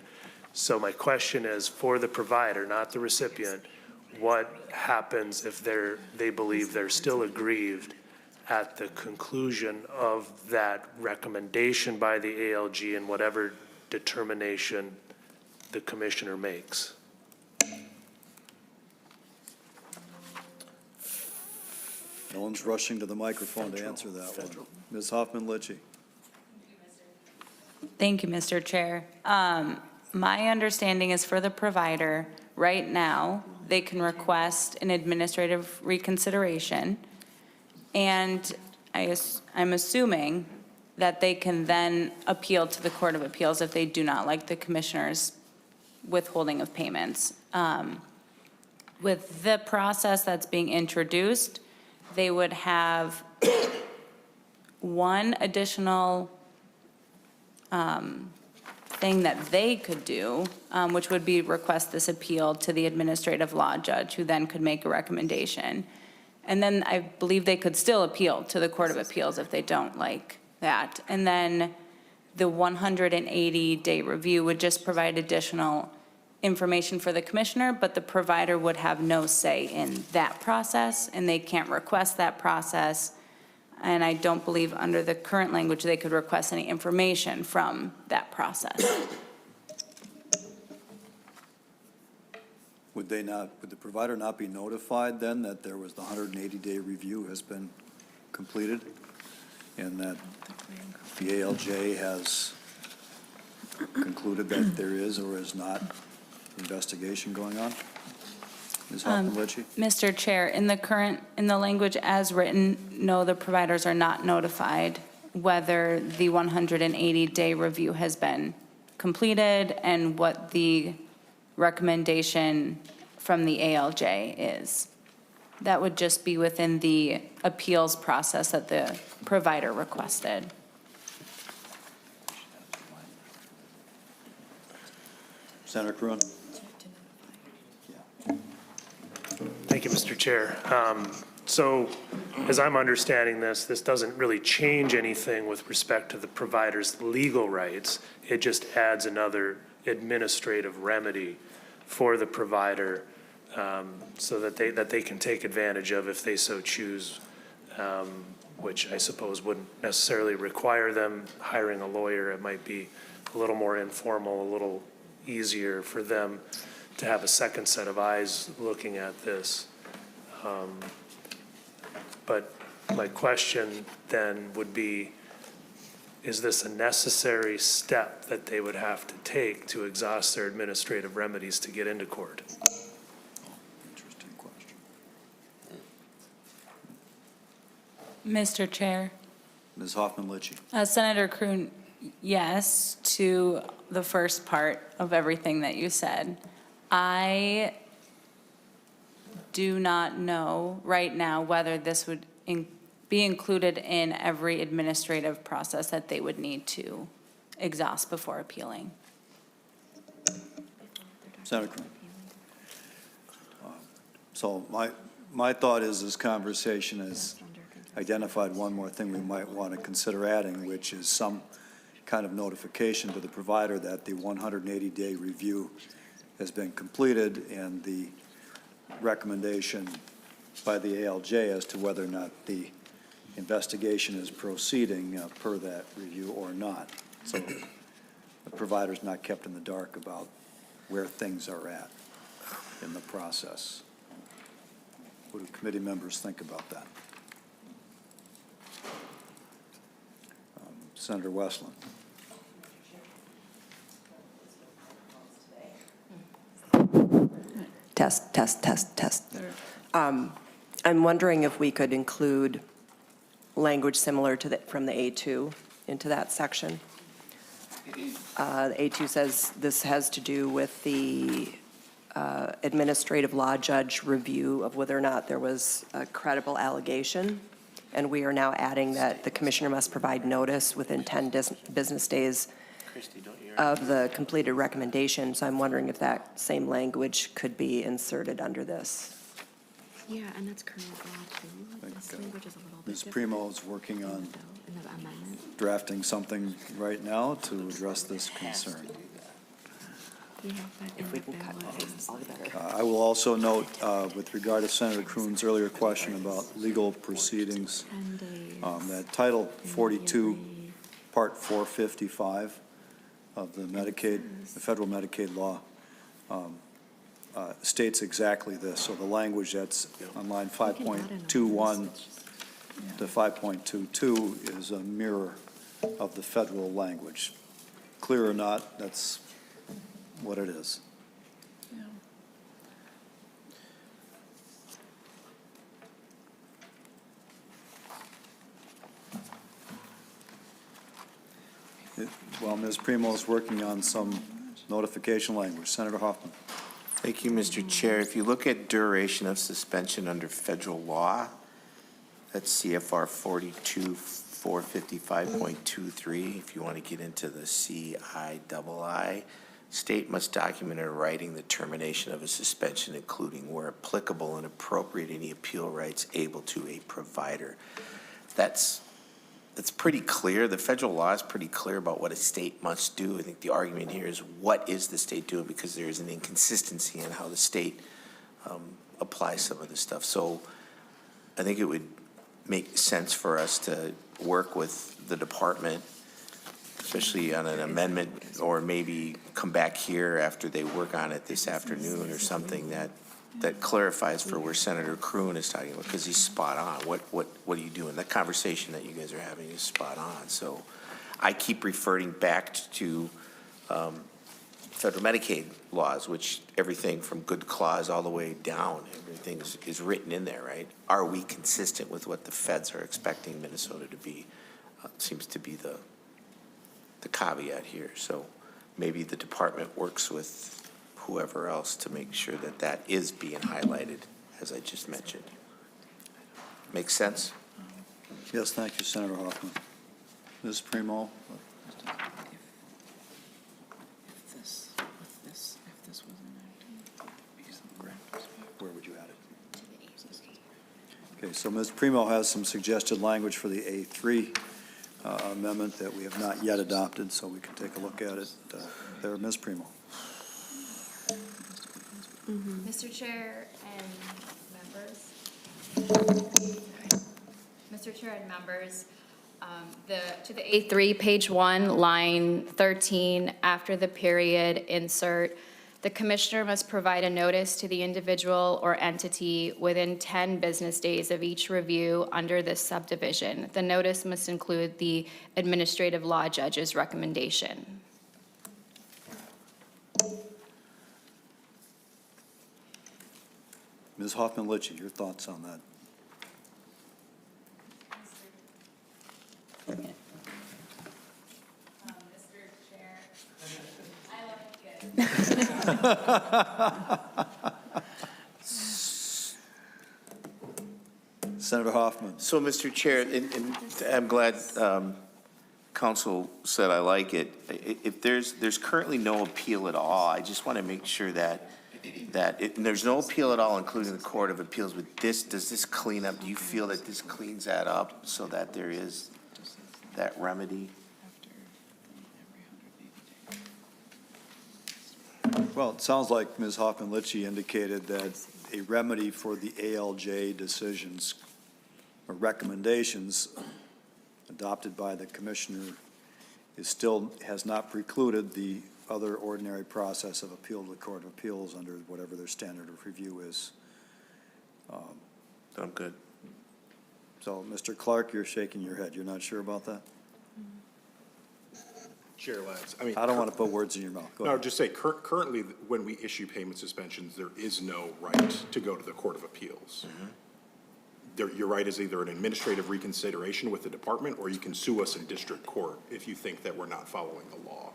So my question is, for the provider, not the recipient, what happens if they believe they're still aggrieved at the conclusion of that recommendation by the ALJ and whatever determination the commissioner makes? No one's rushing to the microphone to answer that one. Ms. Hoffman-Litchie. Thank you, Mr. Chair. My understanding is for the provider, right now, they can request an administrative reconsideration, and I'm assuming that they can then appeal to the Court of Appeals if they do not like the commissioner's withholding of payments. With the process that's being introduced, they would have one additional thing that they could do, which would be request this appeal to the administrative law judge, who then could make a recommendation. And then I believe they could still appeal to the Court of Appeals if they don't like that. And then the 180-day review would just provide additional information for the commissioner, but the provider would have no say in that process, and they can't request that process. And I don't believe under the current language they could request any information from that process. Would the provider not be notified then that there was the 180-day review has been completed? and that the ALJ has concluded that there is or is not investigation going on? Ms. Hoffman-Litchie? Mr. Chair, in the language as written, no, the providers are not notified whether the 180-day review has been completed and what the recommendation from the ALJ is. That would just be within the appeals process that the provider requested. Senator Cronin? Thank you, Mr. Chair. So as I'm understanding this, this doesn't really change anything with respect to the provider's legal rights. It just adds another administrative remedy for the provider so that they can take advantage of if they so choose, which I suppose wouldn't necessarily require them hiring a lawyer. It might be a little more informal, a little easier for them to have a second set of eyes looking at this. But my question then would be, is this a necessary step that they would have to take to exhaust their administrative remedies to get into court? Interesting question. Mr. Chair. Ms. Hoffman-Litchie? Senator Kroon, yes to the first part of everything that you said. I do not know right now whether this would be included in every administrative process that they would need to exhaust before appealing. Senator Cronin? So my thought is this conversation has identified one more thing we might want to consider adding, which is some kind of notification to the provider that the 180-day review has been completed and the recommendation by the ALJ as to whether or not the investigation is proceeding per that review or not. So the provider's not kept in the dark about where things are at in the process. What do committee members think about that? Senator Westlin. Test. I'm wondering if we could include language similar to from the A2 into that section. The A2 says this has to do with the administrative law judge review of whether or not there was a credible allegation. And we are now adding that the commissioner must provide notice within 10 business days of the completed recommendation. So I'm wondering if that same language could be inserted under this. Yeah, and that's current law too. This language is a little bit Ms. different Primo is working on in the amendment. drafting something right now to address this concern. Yeah, but in If we the can cut bill, it is all the better. I will also note, with regard to Senator Kroon's earlier question about legal proceedings, 10 days. that Title 42, Part 455 of the Medicaid, the federal Medicaid law, states exactly this. So the language that's on line 5.21 to 5.22 is a mirror of the federal language. Clear or not, that's what it is. While Ms. Primo is working on some notification language, Senator Hoffman. Thank you, Mr. Chair. If you look at duration of suspension under federal law, that's CFR 45455.23. If you want to get into the CIII, state must document in writing the termination of a suspension, including where applicable and appropriate any appeal rights able to a provider. That's pretty clear. The federal law is pretty clear about what a state must do. I think the argument here is what is the state doing, because there is an inconsistency in how the state applies some of this stuff. So I think it would make sense for us to work with the department, especially on an amendment, or maybe come back here after they work on it this afternoon or something, that that clarifies for where Senator Kroon is talking about, because he's spot on. What are you doing? That conversation that you guys are having is spot on. So I keep referring back to federal Medicaid laws, which everything from good clause all the way down, everything is written in there, right? Are we consistent with what the feds are expecting Minnesota to be? Seems to be the caveat here. So maybe the department works with whoever else to make sure that that is being highlighted, as I just mentioned. Make sense? Yes, thank you, Senator Hoffman. Ms. Primo? Where would you add it? Okay, so Ms. Primo has some suggested language for the A3 amendment that we have not yet adopted, so we can take a look at it there. Ms. Primo. Mr. Chair and members. Mr. Chair and members, to the A3, page 1, line 13, after the period, insert, the commissioner must provide a notice to the individual or entity within 10 business days of each review under this subdivision. The notice must include the administrative law judge's recommendation. Ms. Hoffman-Litchie, your thoughts on that? Mr. Chair, I like it. Senator Hoffman. So, Mr. Chair, and I'm glad council said I like it. If there's currently no appeal at all, I just want to make sure that and there's no appeal at all, including the Court of Appeals. But does this clean up? Do you feel that this cleans that up so that there is that remedy? Well, it sounds like Ms. Hoffman-Litchie indicated that a remedy for the ALJ decisions or recommendations adopted by the commissioner has not precluded the other ordinary process of appeal to the Court of Appeals under whatever their standard of review is. I'm good. So, Mr. Clark, you're shaking your head. You're not sure about that? Chair Lance, I don't want to put words in your mouth. Go No, ahead. just say currently, when we issue payment suspensions, there is no right to go to the Court of Appeals. Your right is either an administrative reconsideration with the department, or you can sue us in district court if you think that we're not following the law.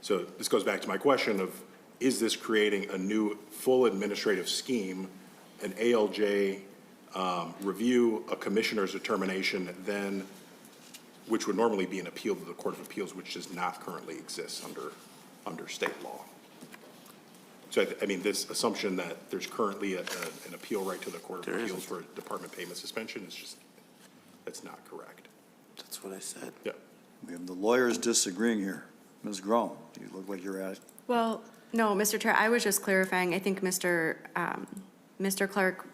So this goes back to my question of, is this creating a new full administrative scheme, an ALJ review, a commissioner's determination, then, which would normally be an appeal to the Court of Appeals, which does not currently exist under state law. So I mean, this assumption that there's currently an appeal right to the Court of Appeals for department payment suspension is just, that's not correct. That's what I said. Yeah. We have the lawyers disagreeing here. Ms. Groen, you look like you're at. Well, no, Mr. Chair, I was just clarifying. I think Mr. Clark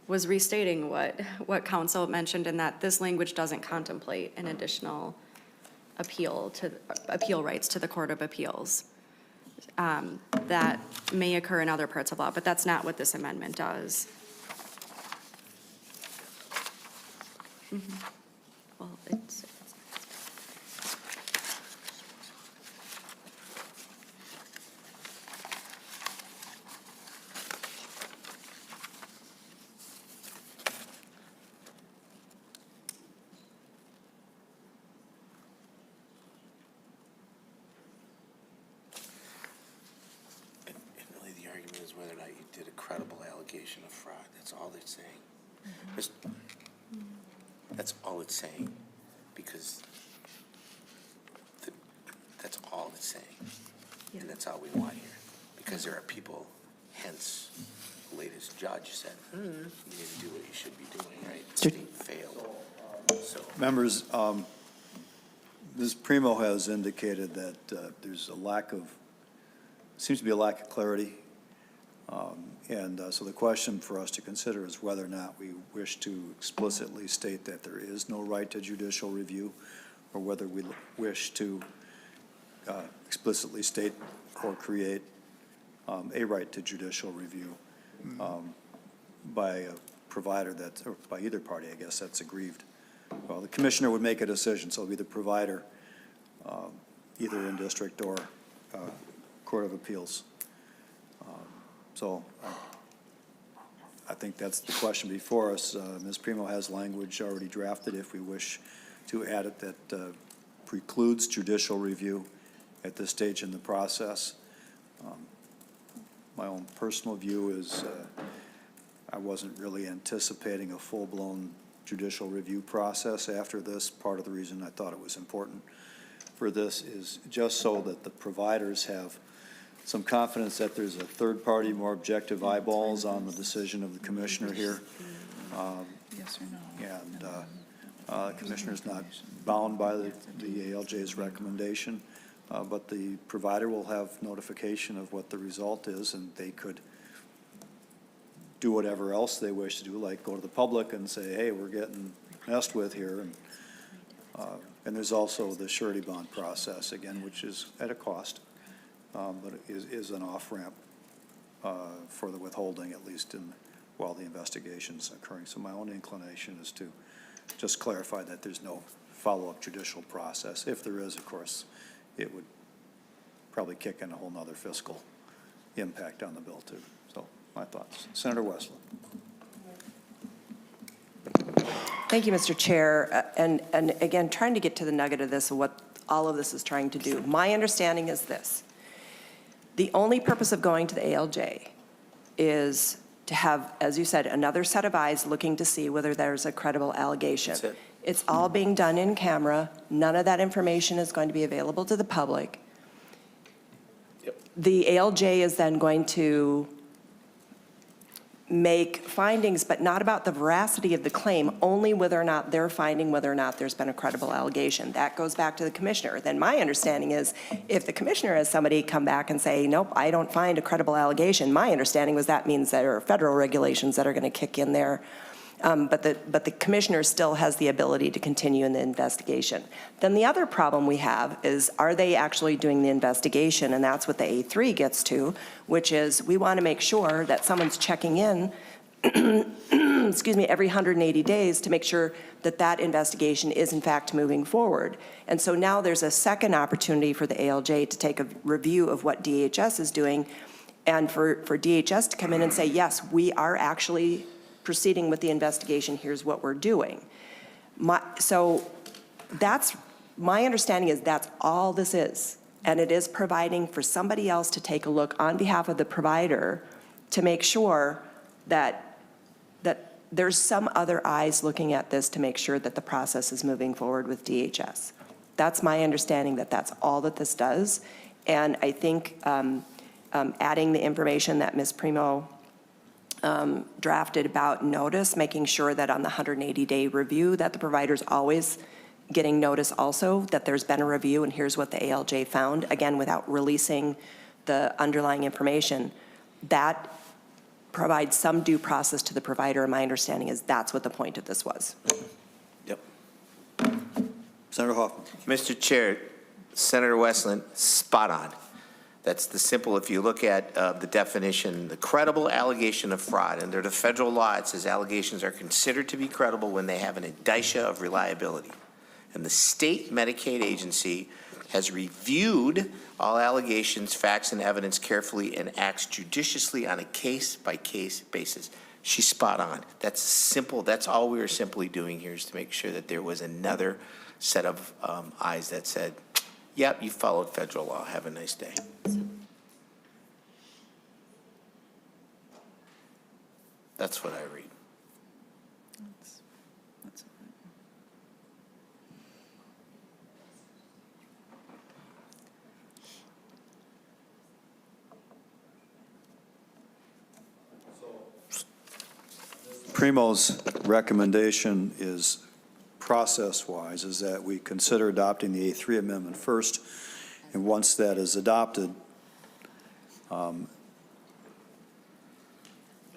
was restating what council mentioned, in that this language doesn't contemplate an additional appeal rights to the Court of Appeals. That may occur in other parts of law, but that's not what this amendment does. Well, it's. Is whether or not you did a credible allegation of fraud. That's all they're saying. That's all it's saying, because that's all it's saying. And that's all we want here, because there are people, hence the latest judge said, you need to do what you should be doing, right? The state failed. So Members, Ms. Primo has indicated that there's seems to be a lack of clarity. So the question for us to consider is whether or not we wish to explicitly state that there is no right to judicial review, or whether we wish to explicitly state or create a right to judicial review. by a provider that, or by either party, I guess, that's aggrieved. Well, the commissioner would make a decision, so it'll be the provider, either in district or Court of Appeals. So I think that's the question before us. Ms. Primo has language already drafted if we wish to add it that precludes judicial review at this stage in the process. My own personal view is I wasn't really anticipating a full-blown judicial review process after this. Part of the reason I thought it was important for this is just so that the providers have some confidence that there's a third party, more objective eyeballs on the decision of the commissioner here. Yes or no? And the commissioner's not bound by the ALJ's recommendation, but the provider will have notification of what the result is, and they could do whatever else they wish to do, like go to the public and say, hey, we're getting messed with here. And there's also the surety bond process, again, which is at a cost, but is an off-ramp for the withholding, at least while the investigation's occurring. So my own inclination is to just clarify that there's no follow-up judicial process. If there is, of course, it would probably kick in a whole nother fiscal impact on the bill, too. So my thoughts. Senator Westlin. Thank you, Mr. Chair. And again, trying to get to the nugget of this, what all of this is trying to do. My understanding is this. The only purpose of going to the ALJ is to have, as you said, another set of eyes looking to see whether there's a credible allegation. That's it. It's all being done in camera. None of that information is going to be available to the public. Yep. The ALJ is then going to make findings, but not about the veracity of the claim, only whether or not they're finding whether or not there's been a credible allegation. That goes back to the commissioner. Then my understanding is if the commissioner has somebody come back and say, nope, I don't find a credible allegation, my understanding was that means there are federal regulations that are going to kick in there. But the commissioner still has the ability to continue in the investigation. Then the other problem we have is, are they actually doing the investigation? And that's what the A3 gets to, which is we want to make sure that someone's checking in, excuse me, every 180 days to make sure that that investigation is in fact moving forward. And so now there's a second opportunity for the ALJ to take a review of what DHS is doing, and for DHS to come in and say, yes, we are actually proceeding with the investigation, here's what we're doing. So that's, my understanding is that's all this is. And it is providing for somebody else to take a look on behalf of the provider to make sure that there's some other eyes looking at this to make sure that the process is moving forward with DHS. That's my understanding, that that's all that this does. And I think adding the information that Ms. Primo drafted about notice, making sure that on the 180-day review that the provider's always getting notice also that there's been a review and here's what the ALJ found, again, without releasing the underlying information, that provides some due process to the provider. My understanding is that's what the point of this was. Yep. Senator Hoffman. Mr. Chair, Senator Westlin, spot on. That's the simple, if you look at the definition, the credible allegation of fraud, under the federal law, it says allegations are considered to be credible when they have an indicia of reliability. And the state Medicaid agency has reviewed all allegations, facts, and evidence carefully and acts judiciously on a case-by-case basis. She's spot on. That's simple. That's all we were simply doing here, is to make sure that there was another set of eyes that said, yep, you followed federal law. Have a nice day. That's what I read. That's Primo's recommendation is process-wise, is that we consider adopting the A3 amendment first, and once that is adopted,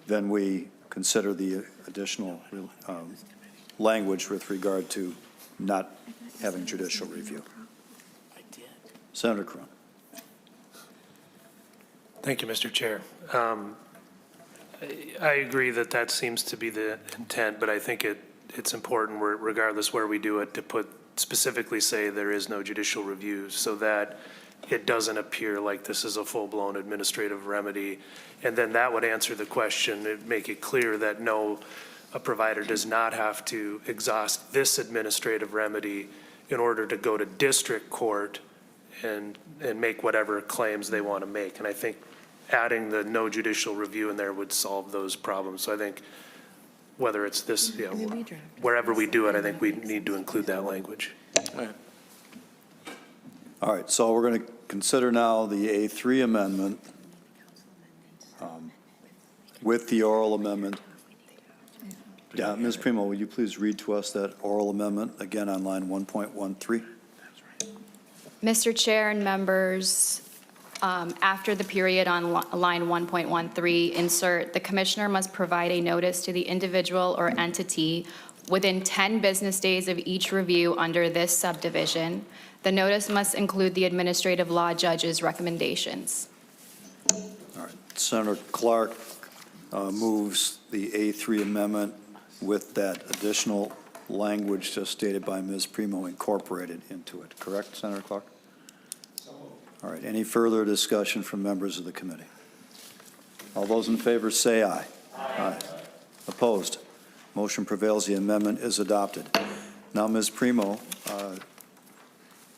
then we consider the additional language with regard to not having judicial review. Senator Crum. Thank you, Mr. Chair. I agree that that seems to be the intent, but I think it's important, regardless where we do it, to specifically say there is no judicial review, so that it doesn't appear like this is a full-blown administrative remedy. And then that would answer the question, and make it clear that a provider does not have to exhaust this administrative remedy in order to go to district court and make whatever claims they want to make. And I think adding the no judicial review in there would solve those problems. So I think whether it's this, wherever we do it, I think we need to include that language. All right, so we're going to consider now the A3 amendment with the oral amendment. Yeah, Ms. Primo, will you please read to us that oral amendment again on line 1.13? Mr. Chair and members, after the period on line 1.13, insert, the commissioner must provide a notice to the individual or entity within 10 business days of each review under this subdivision. The notice must include the administrative law judge's recommendations. All right, Senator Clark moves the A3 amendment with that additional language just stated by Ms. Primo incorporated into it. Correct, Senator Clark? All right, any further discussion from members of the committee? All those in favor say aye. Aye. Opposed? Motion prevails. The amendment is adopted. Now, Ms. Primo,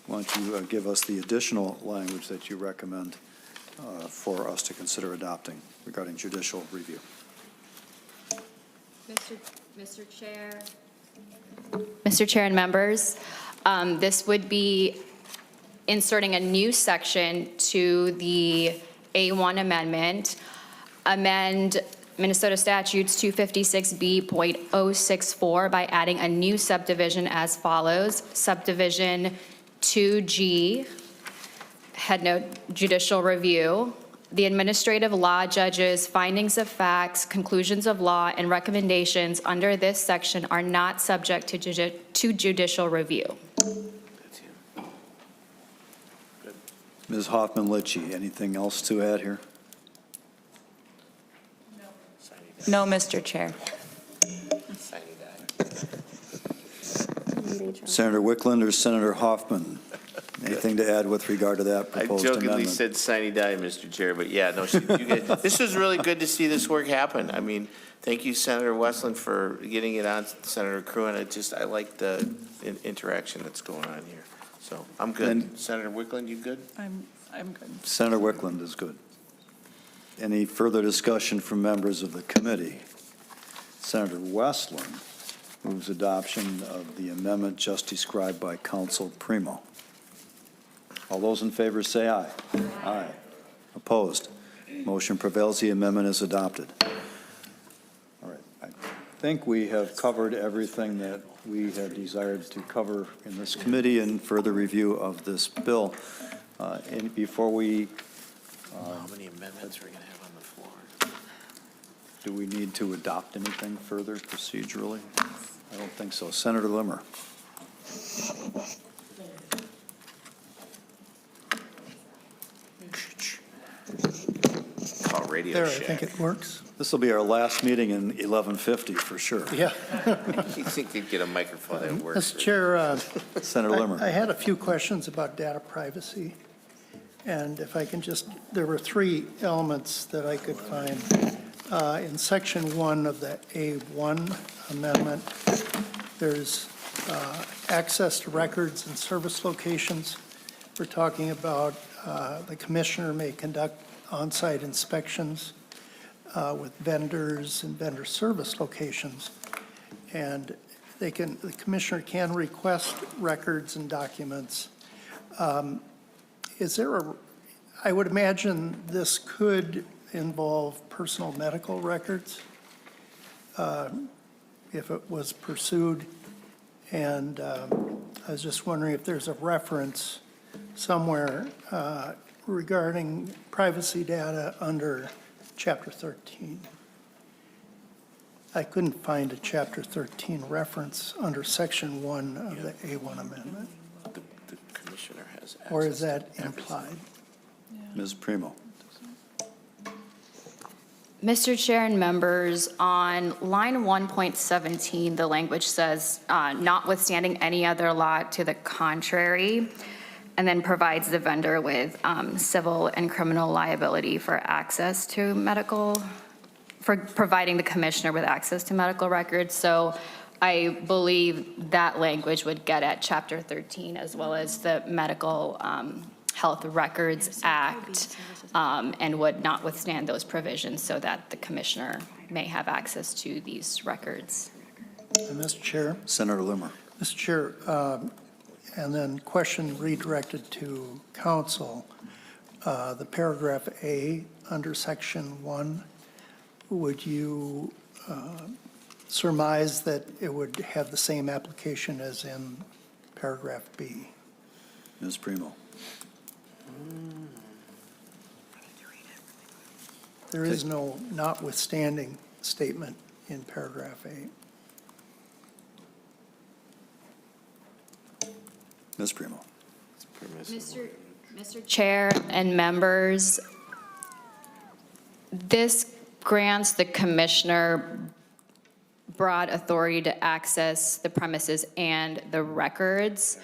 why don't you give us the additional language that you recommend for us to consider adopting regarding judicial review? Mr. Chair. Mr. Chair and members, this would be inserting a new section to the A1 amendment, amend Minnesota Statutes 256B.064 by adding a new subdivision as follows. Subdivision 2G, head note, judicial review. The administrative law judge's findings of facts, conclusions of law, and recommendations under this section are not subject to judicial review. Ms. Hoffman-Litchie, anything else to add here? No, Mr. Chair. Senator Wickland or Senator Hoffman, anything to add with regard to that proposed I amendment? jokingly said sine die, Mr. Chair, but yeah, no, this was really good to see this work happen. I mean, thank you, Senator Westlin, for getting it on, Senator Crewen. I like the interaction that's going on here. So I'm good. And Senator Wickland, you good? I'm good. Senator Wickland is good. Any further discussion from members of the committee? Senator Westlin moves adoption of the amendment just described by Council Primo. All those in favor say aye. Aye. Opposed? Motion prevails. The amendment is adopted. All right. I think we have covered everything that we had desired to cover in this committee and further review of this bill. And before we How many amendments are we going to have on the floor? do we need to adopt anything further procedurally? I don't think so. Senator Limmer. Call Radio There, I Shack. think it works. This will be our last meeting in 1150 for sure. Yeah. You think they'd get a microphone that works? Mr. Chair, Senator Limmer. I had a few questions about data privacy. And if I can just, there were three elements that I could find. In section 1 of the A1 amendment, there's access to records and service locations. We're talking about the commissioner may conduct on-site inspections with vendors and vendor service locations. And the commissioner can request records and documents. Is there I would imagine this could involve personal medical records if it was pursued. And I was just wondering if there's a reference somewhere regarding privacy data under Chapter 13. I couldn't find a Chapter 13 reference under Section 1 of the A1 amendment. The commissioner has access. Or is that implied? Ms. Primo. Mr. Chair and members, on line 1.17, the language says, notwithstanding any other law to the contrary, and then provides the vendor with civil and criminal liability for access to medical, for providing the commissioner with access to medical records. So I believe that language would get at Chapter 13 as well as the Medical Health Records Act, and would not withstand those provisions so that the commissioner may have access to these records. Mr. Chair. Senator Limmer. Mr. Chair, and then question redirected to council. The paragraph A under section 1, would you surmise that it would have the same application as in paragraph B? Ms. Primo. There is no notwithstanding statement in paragraph A. Ms. Primo. Mr. Chair and members, this grants the commissioner broad authority to access the premises and the records.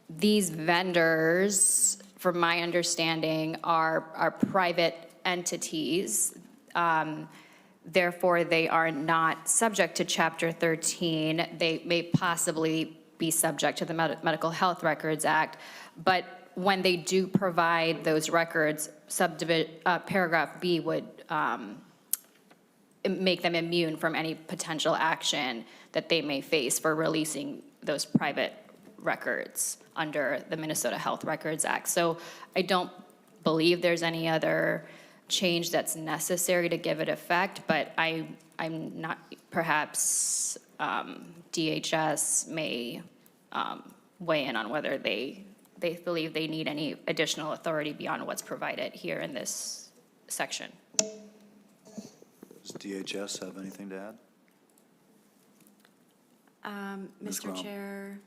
These vendors, from my understanding, are private entities. Therefore, they are not subject to Chapter 13. They may possibly be subject to the Medical Health Records Act, but when they do provide those records, paragraph B would make them immune from any potential action that they may face for releasing those private records under the Minnesota Health Records Act. So I don't believe there's any other change that's necessary to give it effect, but I'm not, perhaps DHS may weigh in on whether they believe they need any additional authority beyond what's provided here in this section. Does DHS have anything to add? Ms. Mr. Grom. Chair,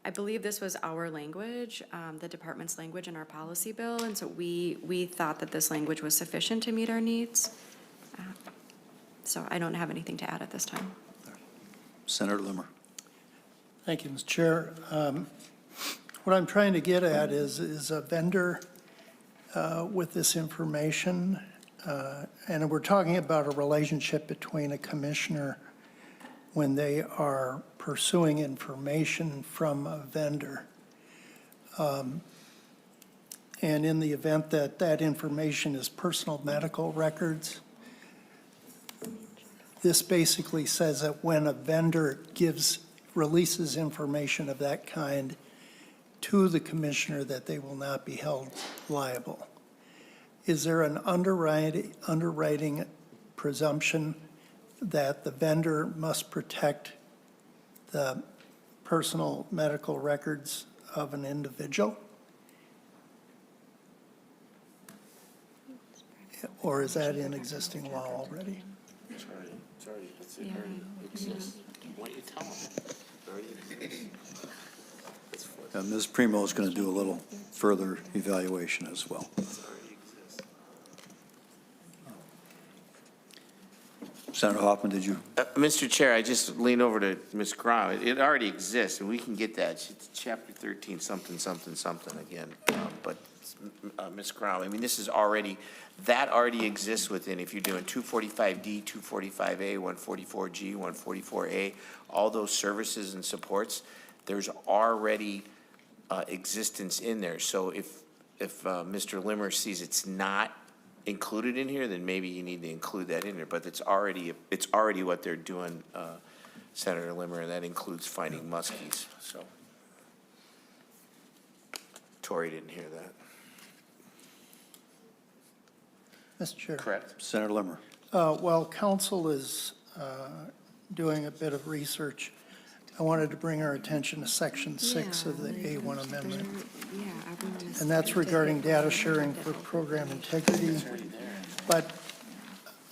I believe this was our language, the department's language in our policy bill, and so we thought that this language was sufficient to meet our needs. So I don't have anything to add at this time. Senator Limmer. Thank you, Mr. Chair. What I'm trying to get at is a vendor with this information, and we're talking about a relationship between a commissioner when they are pursuing information from a vendor. And in the event that that information is personal medical records, this basically says that when a vendor releases information of that kind to the commissioner, that they will not be held liable. Is there an underwriting presumption that the vendor must protect the personal medical records of an individual? Or is that in existing law already? Ms. Primo is going to do a little further evaluation as well. Senator Hoffman, did you? Mr. Chair, I just leaned over to Ms. Grom. It already exists, and we can get that. It's Chapter 13, something, something, something again. But Ms. Grom, I mean, this is already, that already exists within, if you're doing 245D, 245A, 144G, 144A, all those services and supports, there's already existence in there. So if Mr. Limmer sees it's not included in here, then maybe you need to include that in there. But it's already what they're doing, Senator Limmer, and that includes finding muskies. So Tori didn't hear that. Mr. Chair. Correct. Senator Limmer. While council is doing a bit of research, I wanted to bring our attention to Section 6 of the A1 amendment. And that's regarding data sharing for program integrity. But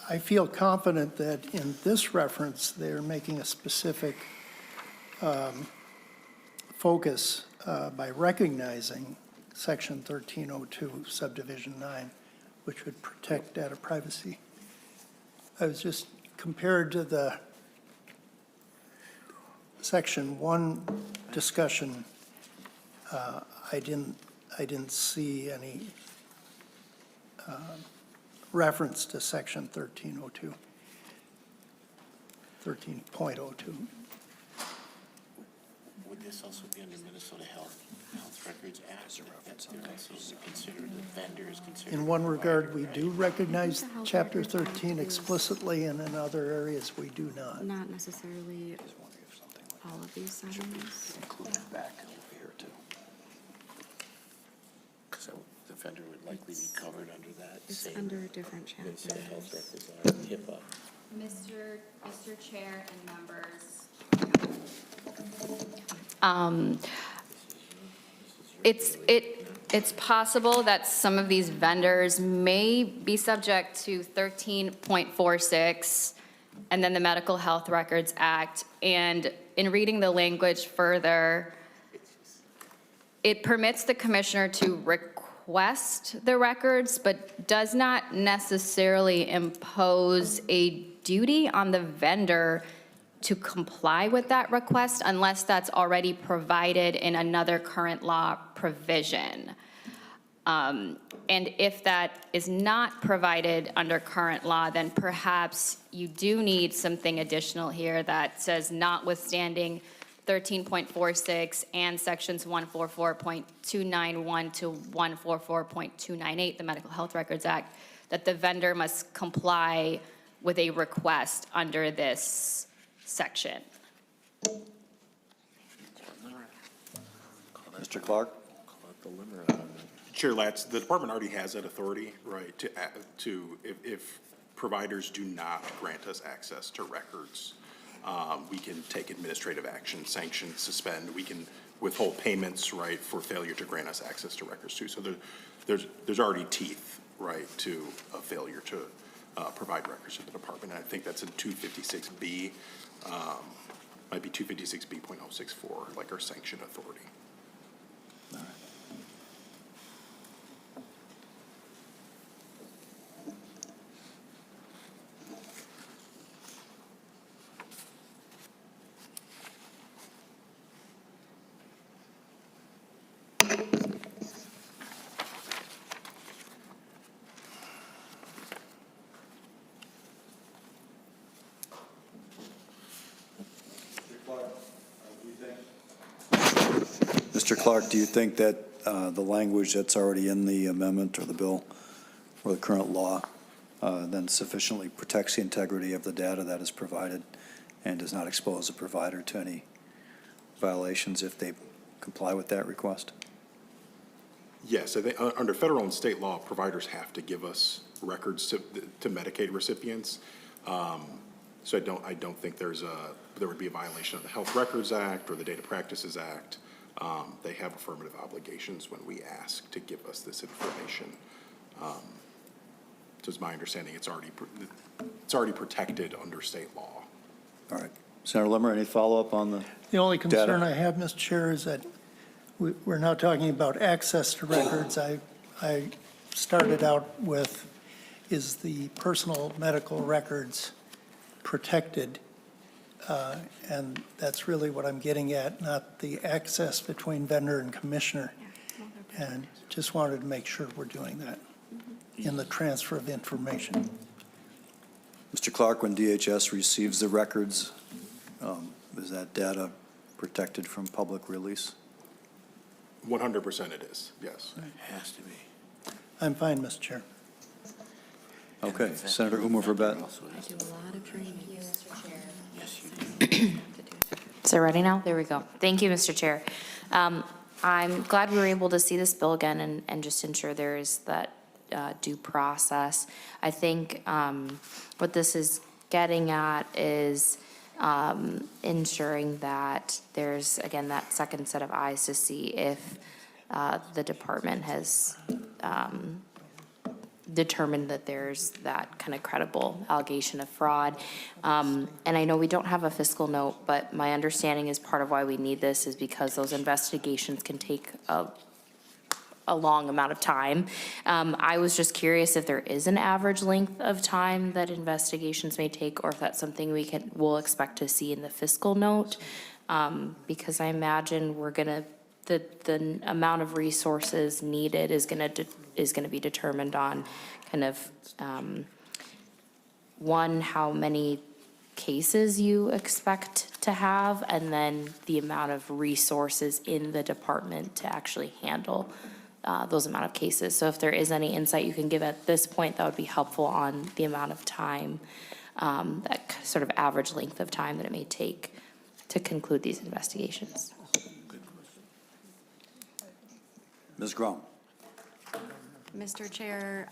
I feel confident that in this reference, they're making a specific focus by recognizing Section 1302, Subdivision 9, which would protect data privacy. I was just compared to the section 1 discussion, I didn't see any reference to section 1302, 13.02. Would this also be under Minnesota Health Records Act? They're also considered, the vendor is considered. In one regard, we do recognize Chapter 13 explicitly, and in other areas, we do not. Not necessarily all of these sections. Include it back over here, too. So the vendor would likely be covered under that It's same under different Minnesota Health chapters. Records Act, HIPAA. Mr. Chair and members. It's possible that some of these vendors may be subject to 13.46 and then the Medical Health Records Act. And in reading the language further, it permits the commissioner to request the records, but does not necessarily impose a duty on the vendor to comply with that request unless that's already provided in another current law provision. And if that is not provided under current law, then perhaps you do need something additional here that says notwithstanding 13.46 and sections 144.291 to 144.298, the Medical Health Records Act, that the vendor must comply with a request under this section. Mr. Clark? Chair Latz, the department already has that authority, right, if providers do not grant us access to records, we can take administrative action, sanction, suspend. We can withhold payments, right, for failure to grant us access to records too. So there's already teeth, right, to a failure to provide records to the department. And I think that's in 256B, might be 256B.064, like our sanction authority. All right. Mr. Clark, do you think that the language that's already in the amendment or the bill or the current law then sufficiently protects the integrity of the data that is provided and does not expose the provider to any violations if they comply with that request? Yes, I think under federal and state law, providers have to give us records to Medicaid recipients. So I don't think there would be a violation of the Health Records Act or the Data Practices Act. They have affirmative obligations when we ask to give us this information. So it's my understanding it's already protected under state law. All right. Senator Limmer, any follow-up on the The only concern data? I have, Mr. Chair, is that we're now talking about access to records. I started out with, is the personal medical records protected? And that's really what I'm getting at, not the access between vendor and commissioner. And just wanted to make sure we're doing that in the transfer of information. Mr. Clark, when DHS receives the records, is that data protected from public release? 100% it is, yes. It has to be. I'm fine, Mr. Chair. Okay, Senator Umer Verbet. I do a lot of training. Yes, you do. Is it ready now? There we go. Thank you, Mr. Chair. I'm glad we were able to see this bill again and just ensure there is that due process. I think what this is getting at is ensuring that there's, again, that second set of eyes to see if the department has determined that there's that kind of credible allegation of fraud. And I know we don't have a fiscal note, but my understanding is part of why we need this is because those investigations can take a a long amount of time. I was just curious if there is an average length of time that investigations may take, or if that's something we'll expect to see in the fiscal note. Because I imagine the amount of resources needed is gonna be determined on kind of, one, how many cases you expect to have, and then the amount of resources in the department to actually handle those amount of cases. So if there is any insight you can give at this point, that would be helpful on the amount of time, that sort of average length of time that it may take to conclude these investigations. Ms. Grom. Mr. Chair,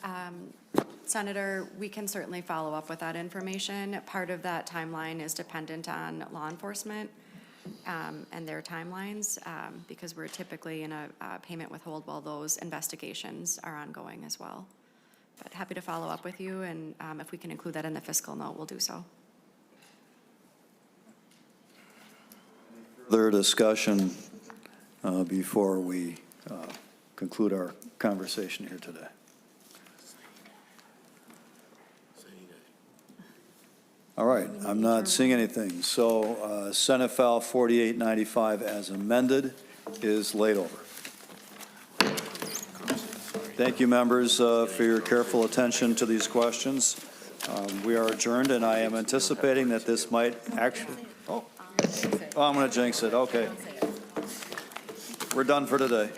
Senator, we can certainly follow up with that information. Part of that timeline is dependent on law enforcement and their timelines, because we're typically in a payment withhold while those investigations are ongoing as well. But happy to follow up with you, and if we can include that in the fiscal note, we'll do so. Further discussion before we conclude our conversation here today. All right, I'm not seeing anything. So Senate File 4895 as amended is laid over. Thank you, members, for your careful attention to these questions. We are adjourned, and I am anticipating that this might actually, I'm going to jinx it. Okay. We're done for today.